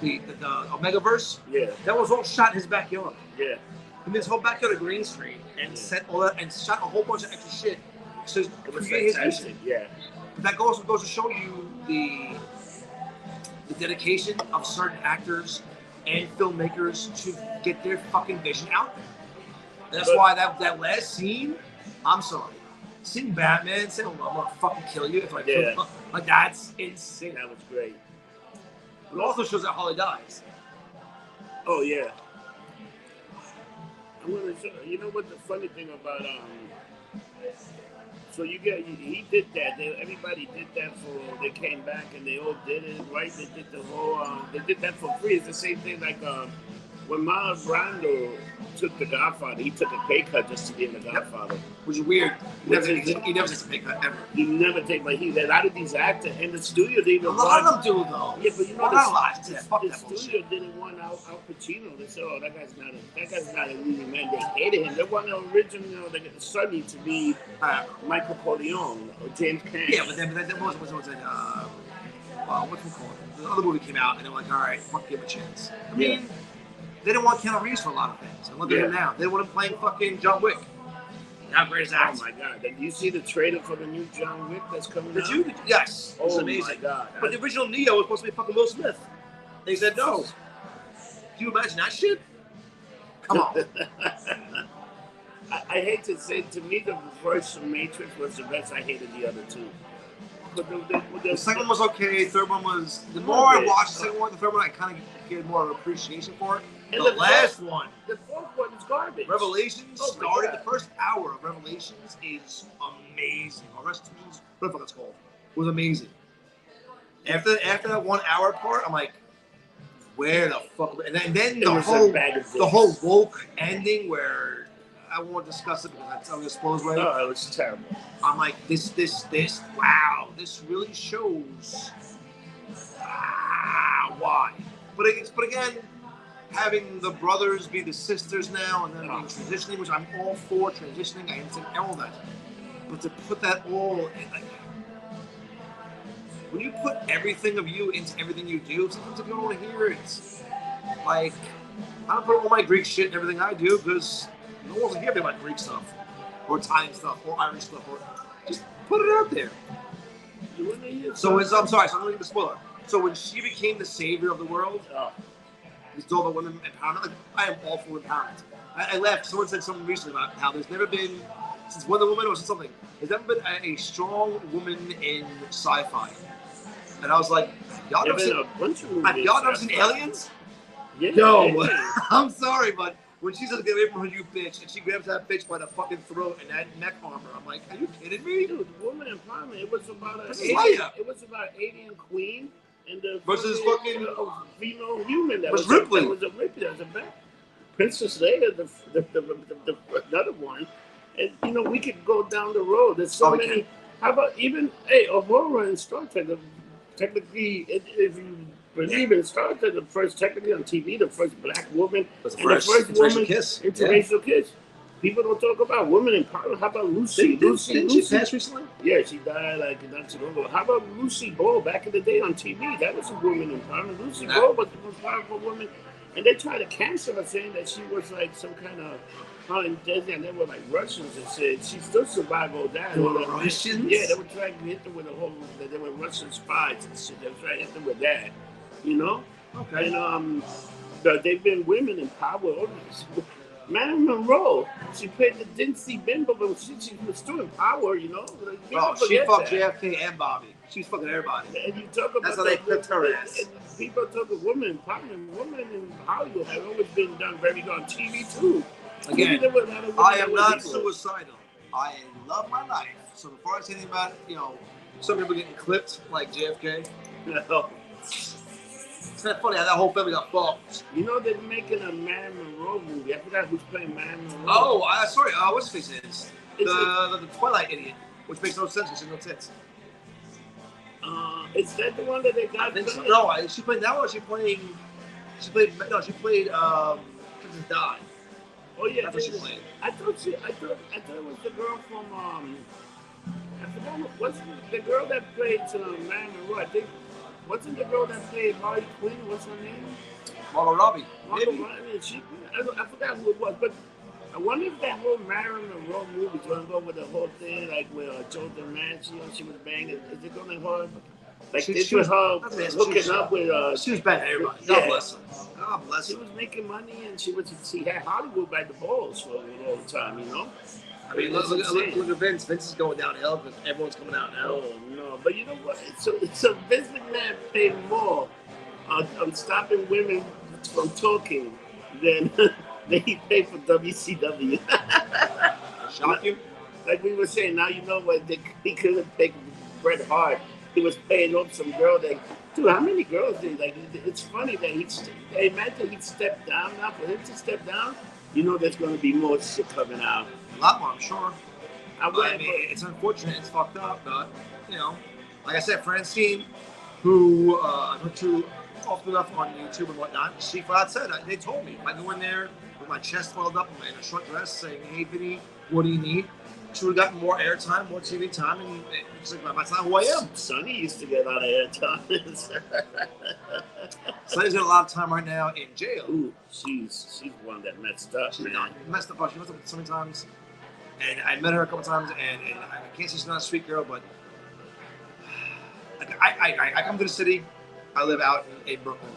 Omegaverse. Yeah, that was all shot in his backyard. Yeah, and this whole backyard of green screen and set all that and shot a whole bunch of extra shit. So it was fantastic. Yeah, but that goes to show you the dedication of certain actors and filmmakers to get their fucking vision out there. And that's why that last scene, I'm sorry. Seeing Batman saying, I'm gonna fucking kill you if I kill you. Like, that's insane. That was great. It also shows that Harley dies. Oh, yeah. I'm gonna show you know what the funny thing about, so he did that. Everybody did that they came back and they all did it, right? They did the whole, they did that for free. It's the same thing like, when Marlon Brando took The Godfather, he took a pay cut just to be in The Godfather. Which is weird. He never takes a pay cut ever. He never take, but a lot of these actors in the studio, they even a lot of them do though. Yeah, but you know, the studio didn't want Al Pacino. They said, "Oh, that guy's not a leading man." They hated him. They wanted the original, the Sonny to be Michael Corleone or James Caan. Yeah, but then was what's it called? The other movie came out, and they're like, "All right, fuck, give him a chance." I mean. They didn't want Keanu Reeves for a lot of things. And look at him now. They want him playing fucking John Wick. Not great as actor. Oh my god. Did you see the trailer for the new John Wick that's coming out? Did you? Yes. It's amazing. My god. But the original Neo was supposed to be fucking Will Smith. They said no. Can you imagine that shit? Come on. I hate to say, to me, the first Matrix was the best. I hated the other two. The second one was okay. The third one was... The more I watched the second one, the third one, I kind of get more of appreciation for it. And the last one... The fourth one is garbage. Revelations started... The first hour of Revelations is amazing. Or Restitutions, whatever it's called. It was amazing. After that 1 hour part, I'm like, where the fuck... And then the whole woke ending where... I won't discuss it because I'm going to spoil it right. Oh, it was terrible. I'm like, this, wow, this really shows why. But again, having the brothers be the sisters now and then being transitioning, which I'm all for transitioning, I understand all that. But to put that all in, like, when you put everything of you into everything you do, sometimes if you don't want to hear it, like, I don't put all my Greek shit and everything I do because no one will hear me about Greek stuff or Italian stuff or Irish stuff or just put it out there. So I'm sorry, so I'm going to give a spoiler. So when she became the savior of the world, it's all about women empowerment. Like, I am all for empowerment. I laughed. Someone said something recently about how there's never been, since Wonder Woman or something, there's never been a strong woman in sci-fi. And I was like, y'all never seen Aliens? Yeah. Yo, I'm sorry, but when she says get away from her, you bitch, and she grabs that bitch by the fucking throat and that neck armor, I'm like, are you kidding me? Dude, woman empowerment. It was about an alien queen and the versus fucking female human. That was Ripley. That was a Ripley. That was a bad Princess Leia, the another one. And you know, we could go down the road. There's so many. How about even Aurora in Star Trek? Technically, if you believe in Star Trek, the first technically on TV, the first black woman, the first woman interracial kiss. People don't talk about women empowerment. How about Lucy? Didn't she pass recently? Yeah, she died like not too long ago. How about Lucy Ball back in the day on TV? That was a woman empowerment. Lucy Ball was the most powerful woman. And they tried to cancel her saying that she was like some kind of and they were like Russians and said she still survived all that. Russians? Yeah, they were trying to hit them with a whole that they were Russian spies and shit. They were trying to hit them with that. You know? Okay. And they've been women in power. Marilyn Monroe, she played the Dincy Bimbo, but she was still in power, you know? She fucked JFK and Bobby. She's fucking everybody. And you talk about that's how they clipped her ass. And people talk about women empowerment. Women in Hollywood have always been done very good on TV, too. Again, I am not suicidal. I love my life. So before I say anything about, some people getting clipped like JFK, it's kind of funny how that whole family got fucked. You know they're making a Marilyn Monroe movie. I forgot who's playing Marilyn Monroe. Oh, sorry. What's his face is? The Twilight idiot, which makes no sense because she has no tits. Is that the one that they got? I think so. No, she played that one. She played Princess Di. Oh yeah, that's what she played. I thought it was the girl from I forgot what's the girl that played Marilyn Monroe. I think wasn't the girl that played Harley Quinn? What's her name? Margot Robbie. I forgot who it was, but I wonder if that whole Marilyn Monroe movie is going to go with the whole thing, like with Joe DiMaggio, she was banging. Is it going to hold? Like this was her hooking up with. She was banging everybody. God bless her. God bless her. She was making money, and she had Hollywood by the balls for all the time, you know. I mean, look at Vince. Vince is going downhill because everyone's coming out now. Oh no, but you know what? So Vince McMahon paid more on stopping women from talking than he paid for WCW. Shock you? Like we were saying, now you know what he couldn't take Bret Hart. He was paying off some girl that. Dude, how many girls did like? It's funny that imagine he'd step down now. For him to step down, you know there's going to be more shit coming out. A lot more, I'm sure. I mean, it's unfortunate. It's fucked up, but like I said, Francine, who I went to often enough on YouTube and whatnot, she flat said, they told me, if I go in there with my chest swelled up in a short dress saying, "Hey, Vinny, what do you need?" She would have gotten more airtime, more TV time, and it's like, that's not who I am. Sonny used to get a lot of airtime. Sonny's got a lot of time right now in jail. Ooh, she's one that messed up. She messed up so many times. And I met her a couple times, and I can't say she's not a sweet girl, but I come to the city. I live out in Brooklyn.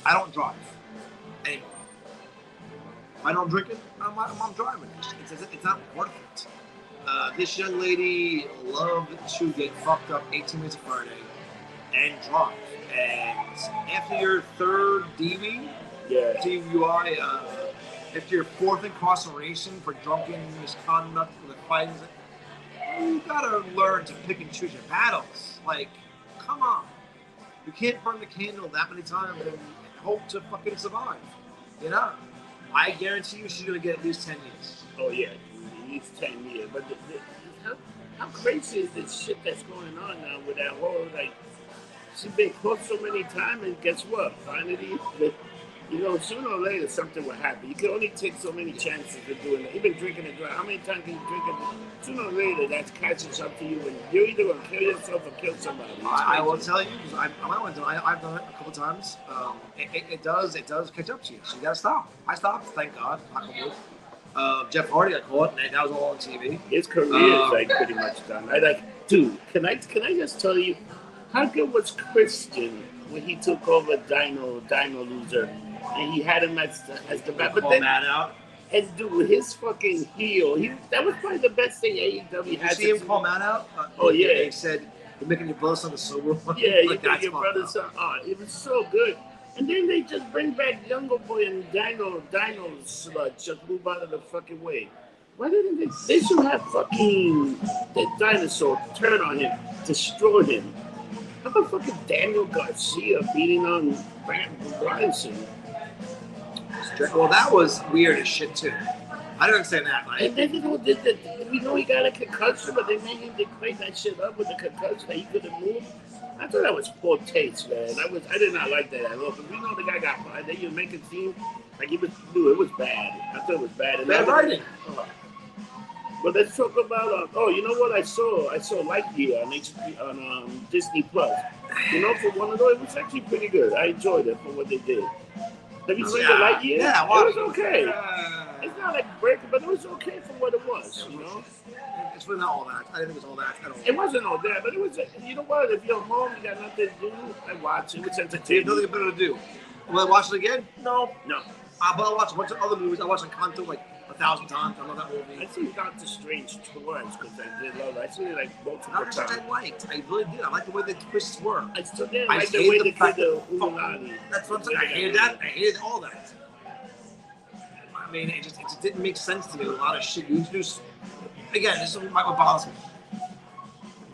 I don't drive anymore. If I don't drink it, I'm driving. It's not worth it. This young lady loved to get fucked up 18 minutes of Friday and drive. And after your third DUI, after your fourth incarceration for drunken misconduct with fightings, you gotta learn to pick and choose your battles. Like, come on. You can't burn the candle that many times and hope to fucking survive. You know? I guarantee you she's gonna get at least 10 years. Oh yeah, at least 10 years. But how crazy is this shit that's going on now with that whole, like, she's been caught so many times, and guess what? Finally, You know, sooner or later something will happen. You can only take so many chances of doing it. Even drinking a drink. How many times can you drink it? Sooner or later, that catches up to you, and you're either gonna kill yourself or kill somebody. I will tell you because I've done it a couple times. It does catch up to you, so you gotta stop. I stopped, thank God. Jeff Hardy got caught, and that was all on TV. His career is like pretty much done. Dude. Can I just tell you how good was Christian when he took over Dino Loser, and he had him as the best. But then out. and dude, his fucking heel, that was probably the best thing AEW had. Did you see him call Matt out? Oh yeah, he said you're making your brother son the sober one. Yeah, you like, think your brother son. It was so good. And then they just bring back Younger Boy and Dino Sludge, just move out of the fucking way. Why didn't they should have fucking that dinosaur turn on him, destroy him. How about fucking Daniel Garcia beating on Bryson? Well, that was weird as shit too. I don't understand that. Like, and then we know he got a concussion, but they made him clean that shit up with the concussion that he couldn't move. I thought that was poor taste, man. I did not like that at all. But we know the guy got fired. They make it seem like it was bad. I thought it was bad. And bad writing. But let's talk about. You know what I saw? I saw Lightyear on Disney Plus. You know, for one of those, it was actually pretty good. I enjoyed it for what they did. Have you seen the Lightyear? Yeah, it was okay. It's not like breaking, but it was okay for what it was. You know. It's really not all that. I didn't think it was all that at all. It wasn't all that, but it was. You know what? If you're home, you got nothing to do. I watch it. It's entertaining. Nothing better to do. Will I watch it again? No. No. But I watch a bunch of other movies. I watched Encanto like 1,000 times. I love that movie. I've seen Doctor Strange twice because I did love it. I've seen it like multiple times. I liked. I really did. I liked the way the twists were. I still did. I like the way they did the Illuminati. That's what I'm saying. I hated that. I hated all that. I mean, it just didn't make sense to me. A lot of shit you introduced. Again, this is what bothers me.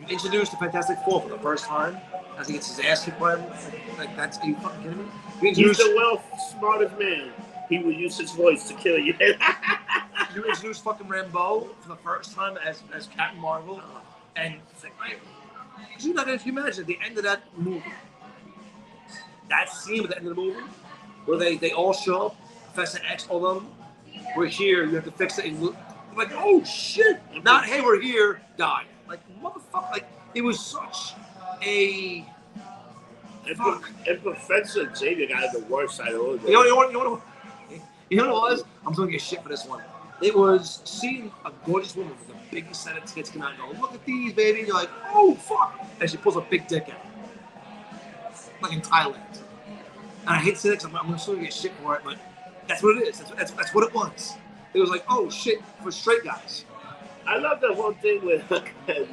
You introduced the Fantastic Four for the first time as he gets his ass kicked by him. Like, are you fucking kidding me? He's the smartest man. He will use his voice to kill you. You introduced fucking Rambeau for the first time as Captain Marvel. And it's like, if you imagine at the end of that movie, that scene at the end of the movie, where they all show up, Professor X, all of them, we're here, you have to fix it. And like, oh shit! Not, hey, we're here, die. Like, motherfucker. Like, it was such a. And Professor Xavier got the worst side of all of it. You know what it was? I'm going to get shit for this one. It was seeing a gorgeous woman with the biggest set of tits come out and go, look at these, baby. And you're like, oh, fuck. And she pulls a big dick out. Like in Thailand. And I hate to say that because I'm going to get shit for it, but that's what it is. That's what it was. It was like, oh, shit, for straight guys. I love the whole thing with Captain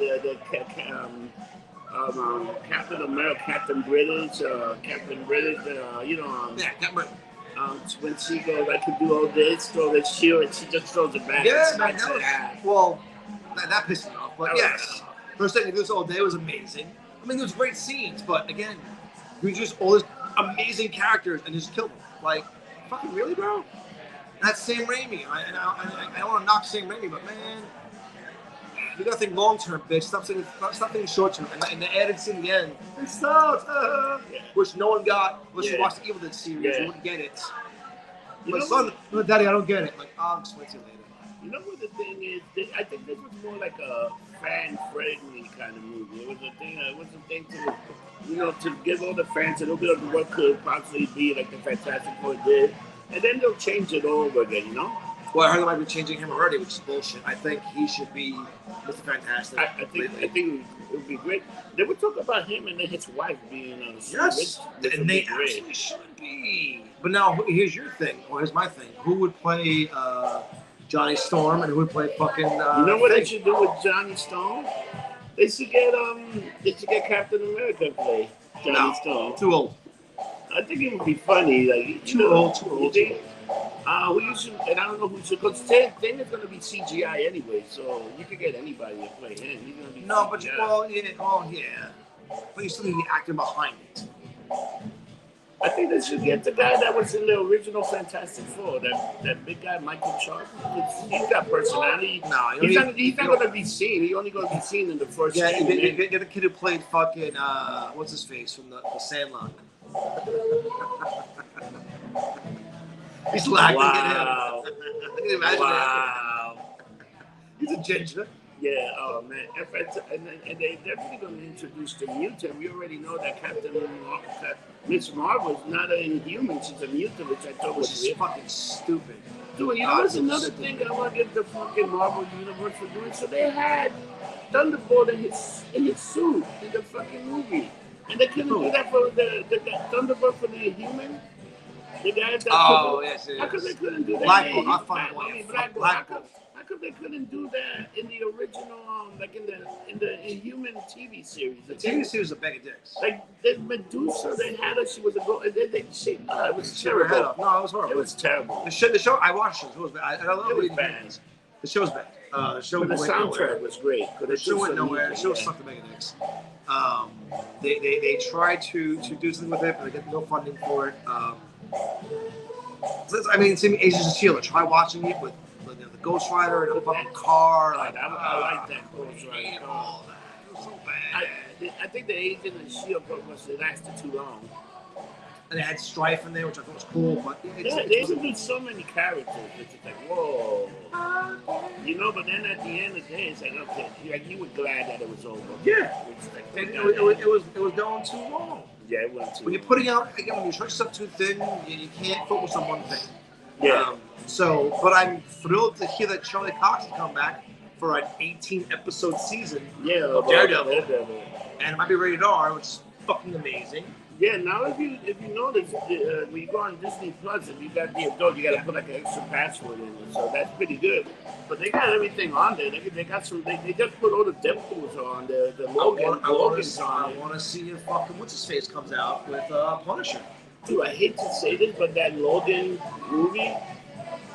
America, Captain British, Captain British, yeah, Captain British. When she goes, I can do all this, throw this shield, and she just throws it back. Yeah, man, that pissed me off. But yes, first thing to do this all day was amazing. I mean, there was great scenes, but again, we just all these amazing characters and just killed them. Like, fucking really, bro? That's Sam Raimi. I don't want to knock Sam Raimi, but man, you gotta think long term, bitch. Stop thinking short term. And the added scene in the end, it sucks, which no one got unless you watched the Evil Dead series. You wouldn't get it. My son, Daddy, I don't get it. Like, I'll explain to you later. You know what the thing is? I think this was more like a fan-friendly kind of movie. It was a thing to give all the fans a little bit of what could possibly be like the Fantastic Four did, and then they'll change it over again. You know. Well, I heard they might be changing him already, which is bullshit. I think he should be Mr. Fantastic. I think it would be great. They would talk about him and then his wife being on the show. Yes, and they actually should be. But now, here's your thing, or here's my thing. Who would play Johnny Storm, and who would play fucking? You know what they should do with Johnny Storm? They should get Captain America to play Johnny Storm. Too old. I think it would be funny. Like too old. Who should, and I don't know who should, because then it's going to be CGI anyway, so you could get anybody to play him. He's going to be CGI. Yeah. But you still need the actor behind it. I think they should get the guy that was in the original Fantastic Four, that big guy, Michael Sharp. He's got personality. No, he's not going to be seen. He's only going to be seen in the first game. Yeah, get the kid who played fucking, what's his face, from the Sandlot. He's laughing Wow. at him. I can imagine Wow. He's a ginger. Yeah, oh man. And they definitely going to introduce the mutant. We already know that Miss Marvel's not an Inhuman. She's a mutant, which I thought was weird. Fucking stupid. Dude, you know what's another thing I want to give the fucking Marvel Universe for doing? So they had Thunderbolt in his suit in the fucking movie. And they couldn't do that for the Thunderbolt for the Inhuman? The guy that yes, how come they couldn't do that? Black Bolt, not Black Bolt. How come they couldn't do that in the original, like in the Inhuman TV series? The TV series was a bag of dicks. Like the Medusa, they had her. She was a girl, and then it was terrible. terrible. No, it was horrible. It was terrible. The show I watched it. It was bad. I love it. Was bad. The show was bad. The soundtrack was great. The show went nowhere. The show sucked a bag of dicks. They tried to do something with it, but they got no funding for it. I mean, it's Agents of S.H.I.E.L.D. Try watching it with the Ghost Rider in a fucking car. I like that Ghost Rider. All that. It was so bad. I think the Agent of S.H.I.E.L.D. it lasted too long. And they had Strife in there, which I thought was cool. But they introduced so many characters. It's like, whoa. You know, but then at the end of the day, it's like, okay, you were glad that it was over. Yeah. It was going too long. Yeah, it went too when you're putting out, again, when you stretch stuff too thin, you can't focus on one thing. Yeah. But I'm thrilled to hear that Charlie Cox has come back for an 18-episode season of Daredevil. And it might be rated R, which is fucking amazing. Yeah, now if you notice, when you go on Disney Plus, if you got the adult, you got to put like an extra password in it, so that's pretty good. But they got everything on there. They got some. They just put all the Deadpools on there. The Logan's on. I want to see if fucking what's his face comes out with Punisher. Dude, I hate to say this, but that Logan movie.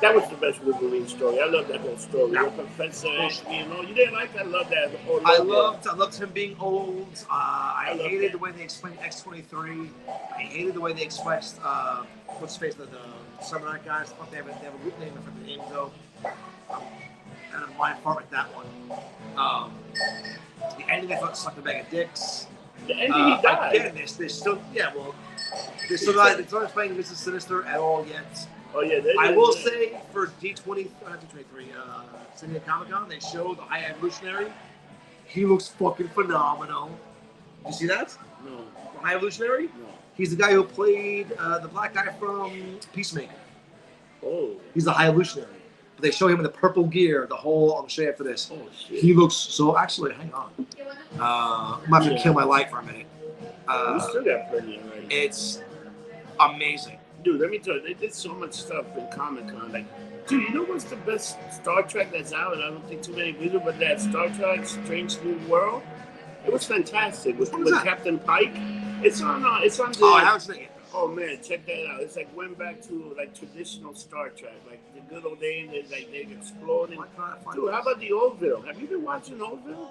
That was the best Wolverine story. I love that whole story. The Professor, you didn't like that? I love that. I loved him being old. I hated the way they explained X-23. I hated the way they expressed what's his face, the Samurai guys. They have a group name for the name though. And I'm mind apart with that one. The ending I thought sucked a bag of dicks. The ending he died. Again, they're still not explaining Mrs. Sinister at all yet. Oh yeah, I will say for D23, San Diego Comic-Con, they showed the High Evolutionary. He looks fucking phenomenal. Did you see that? No. The High Evolutionary? No. He's the guy who played the black guy from Peacemaker. Oh. He's the High Evolutionary. But they show him in the purple gear, the whole, I'll show you after this. Oh, shit. He looks so, actually, hang on. I'm about to kill my light for a minute. We still got plenty already. It's amazing. Dude, let me tell you, they did so much stuff in Comic-Con. Like, dude, you know what's the best Star Trek that's out? And I don't think too many people, but that Star Trek Strange New World, it was fantastic. With Captain Pike. It's on the... Oh, I haven't seen it. Oh, man, check that out. It's like went back to, like, traditional Star Trek. Like, the good old days, like, they exploding. Dude, how about the Orville? Have you been watching Orville?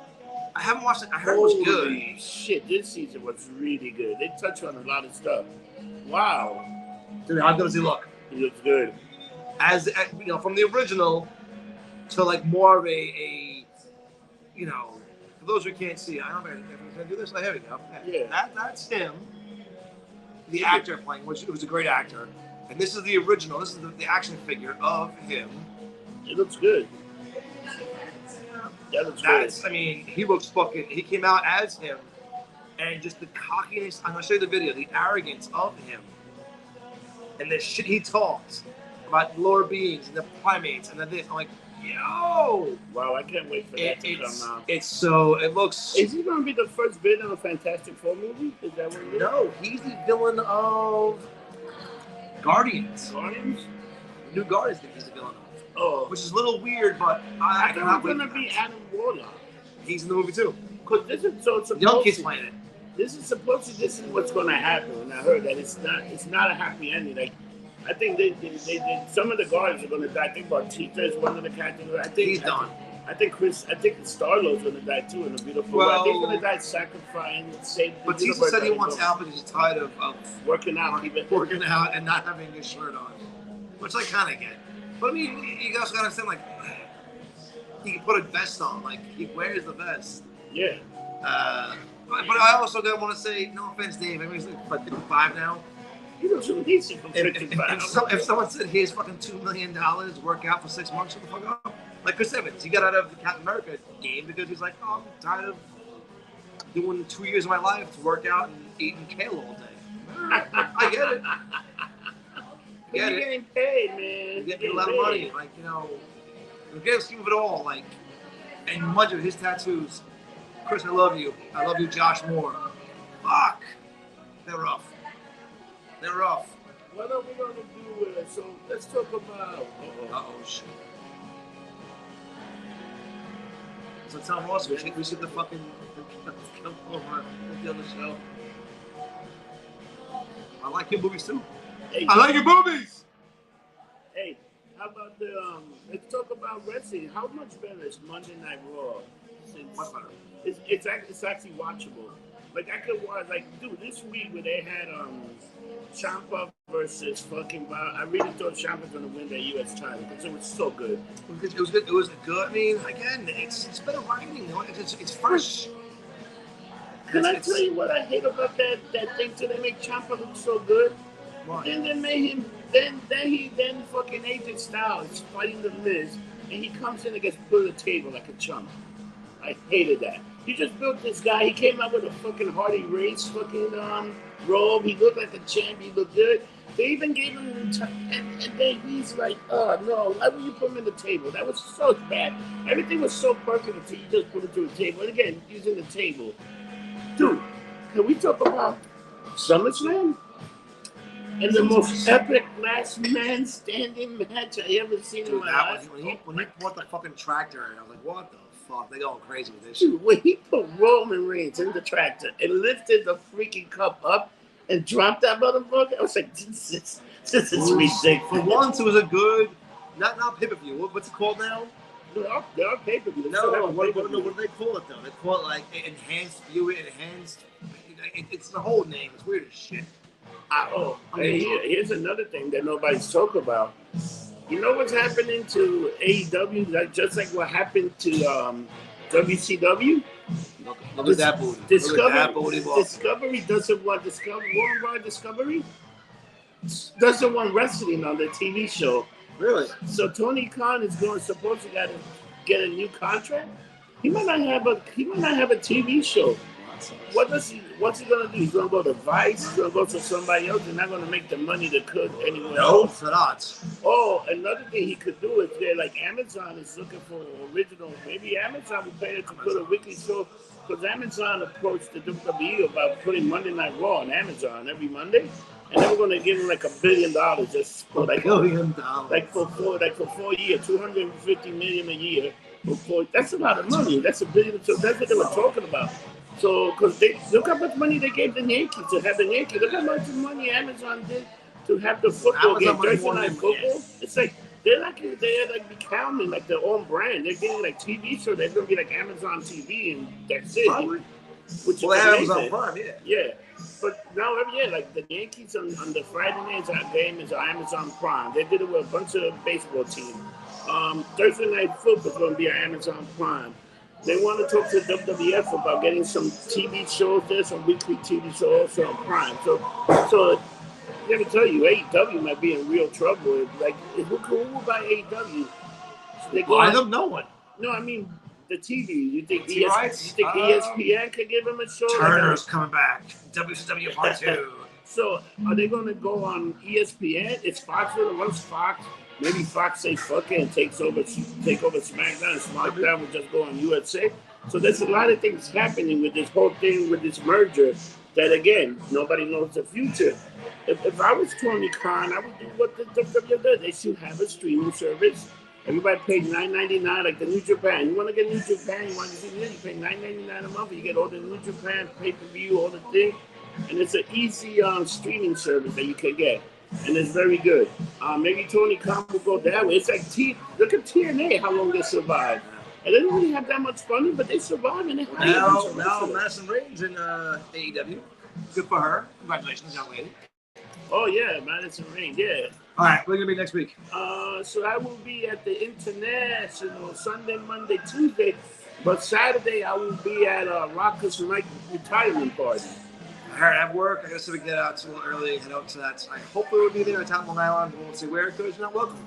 I haven't watched it. I heard it was good. Holy shit, this season was really good. They touch on a lot of stuff. Wow. Dude, how does he look? He looks good. As from the original to like more of a for those who can't see, I don't know if I can do this. Oh, here we go. Yeah. That's him. The actor playing, which was a great actor. And this is the original. This is the action figure of him. It looks good. That looks good. I mean, he looks fucking. He came out as him, and just the cockiness. I'm gonna show you the video. The arrogance of him. And the shit he talks about lower beings and the primates and this. I'm like, yo! Wow, I can't wait for that to come out. It looks... Is he going to be the first villain of a Fantastic Four movie? Is that what it is? No, he's the villain of Guardians. Guardians? New Guardians think he's the villain of. Oh. Which is a little weird, but I thought it was going to be Adam Warlock. He's in the movie too. Because this is so Young kid's playing it. This is what's going to happen. And I heard that it's not a happy ending. Like, I think they some of the guards are going to die. I think Bautista is one of the characters. I think he's done. I think Star-Lord's going to die too in a beautiful way. I think he's going to die sacrificing, saving. Bautista said he wants out because he's tired of working out and not having his shirt on, which I kind of get. But I mean, you guys got to understand, like, he can put a vest on. Like, he wears the vest. Yeah. But I also don't want to say, no offense, Dave. I mean, he's like 55 now. You know, so easy from 55. If someone said, here's fucking $2 million, work out for 6 months, shut the fuck up. Like Chris Evans, he got out of the Captain America game because he's like, oh, I'm tired of doing 2 years of my life to work out and eating kale all day. I get it. You're getting paid, man. You're getting a lot of money. Like, you know, the big scheme of it all. Like, and much of his tattoos. Chris, I love you. I love you, Josh Moore. Fuck. They're rough. They're rough. What are we going to do? So let's talk about. Shit. So tell Ross we should the fucking come over and on the show. I like your movies too. Hey, I like your movies. Hey, how about let's talk about wrestling. How much better is Monday Night Raw? Much better. It's actually watchable. Like I could watch, like, dude, this week where they had Ciampa versus fucking Bob. I really thought Ciampa was gonna win that U.S. title because it was so good. It was good. It was good. I mean, again, it's better writing. It's fresh. Can I tell you what I hate about that thing? So they make Ciampa look so good. Right. Then they made him. Then fucking AJ Styles fighting the Miz, and he comes in and gets put at the table like a chump. I hated that. You just built this guy. He came out with a fucking Hardy Race fucking robe. He looked like a champ. He looked good. They even gave him and then he's like, oh no, why would you put him in the table? That was so bad. Everything was so perfect until you just put it to the table. And again, using the table. Dude, can we talk about SummerSlam? And the most epic last man standing match I ever seen in my life. When he brought the fucking tractor, and I was like, what the fuck? They're going crazy with this. Dude, when he put Roman Reigns in the tractor and lifted the freaking cup up and dropped that motherfucker, I was like, this is ridiculous. For once, it was a good, not pay-per-view. What's it called now? They are pay-per-view. No, what do they call it, though? They call it, like, enhanced viewing, enhanced... It's the whole name. It's weird as shit. Here's another thing that nobody's talking about. You know what's happening to AEW? Like, just like what happened to WCW? Look at that booty. Discovery doesn't want Discovery doesn't want wrestling on their TV show. Really? So Tony Khan is supposed to get a new contract. He might not have a TV show. What's he gonna do? He's gonna go to Vice. He's gonna go to somebody else. They're not gonna make the money they could anywhere else. No, not. Oh, another thing he could do is like Amazon is looking for original. Maybe Amazon will pay to put a weekly show because Amazon approached the WWE about putting Monday Night Raw on Amazon every Monday, and they were gonna give him like $1 billion just for like $1 billion. Like for 4 years, $250 million a year. That's a lot of money. That's $1 billion. So that's what they were talking about. So, because look how much money they gave the Yankees to have the Yankees. Look how much money Amazon did to have the football game, Thursday night football. Yes. It's like they're becoming like their own brand. They're getting like TV shows. They're gonna be like Amazon TV, and that's it. Probably. Which is Amazon Prime, yeah. Yeah, but now like the Yankees on the Friday night game is on Amazon Prime. They did it with a bunch of baseball teams. Thursday night football is gonna be on Amazon Prime. They want to talk to WWF about getting some TV shows there, some weekly TV shows also on Prime. So let me tell you, AEW might be in real trouble. Like, who will buy AEW? Buy them? No one. No, I mean the TV. You think ESPN could give them a show? Turner's coming back. WCW Part 2. So are they going to go on ESPN? It's Fox. Once Fox. Maybe Fox say fuck it and take over SmackDown, and SmackDown will just go on USA. So there's a lot of things happening with this whole thing, with this merger, that again, nobody knows the future. If I was Tony Khan, I would do what the WWE does. They should have a streaming service. Everybody paid $9.99 like the New Japan. You want to get New Japan, you want to see this, you pay $9.99 a month, you get all the New Japan pay-per-view, all the thing. And it's an easy streaming service that you can get. And it's very good. Maybe Tony Khan will go that way. It's like look at TNA, how long they survived. And they don't really have that much money, but they survive. And now Madison Rayne's in AEW. Good for her. Congratulations, young lady. Oh yeah, Madison Rayne. Yeah. All right, we're gonna be next week. So I will be at the International Sunday, Monday, Tuesday, but Saturday I will be at Rocker's retirement party. I have work. I guess we get out a little early, head out to that. I hopefully we'll be there in town Long Island. We won't say where because you're not welcome.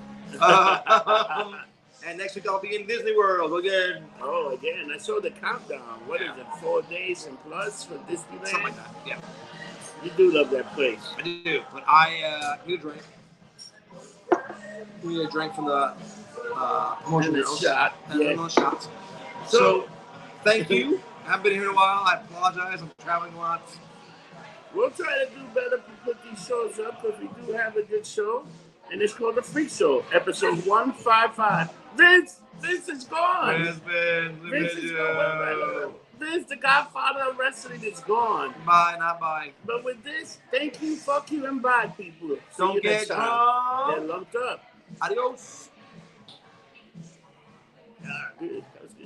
And next week I'll be in Disney World again. Oh, again. I saw the countdown. What is it, 4 days and plus for Disneyland? Something like that, yeah. You do love that place. I do, but I need a drink. We need a drink from the promotion girls. Shot. And another shot. So, thank you. I haven't been here in a while. I apologize. I'm traveling a lot. We'll try to do better to put these shows up because we do have a good show. And it's called The Freak Show, episode 155. Vince is gone. Vince is gone. Vince, the godfather of wrestling, is gone. Bye, not bye. But with this, thank you, fuck you, and bye, people. Don't get drunk. They're lumped up. Adios. Good. That was good.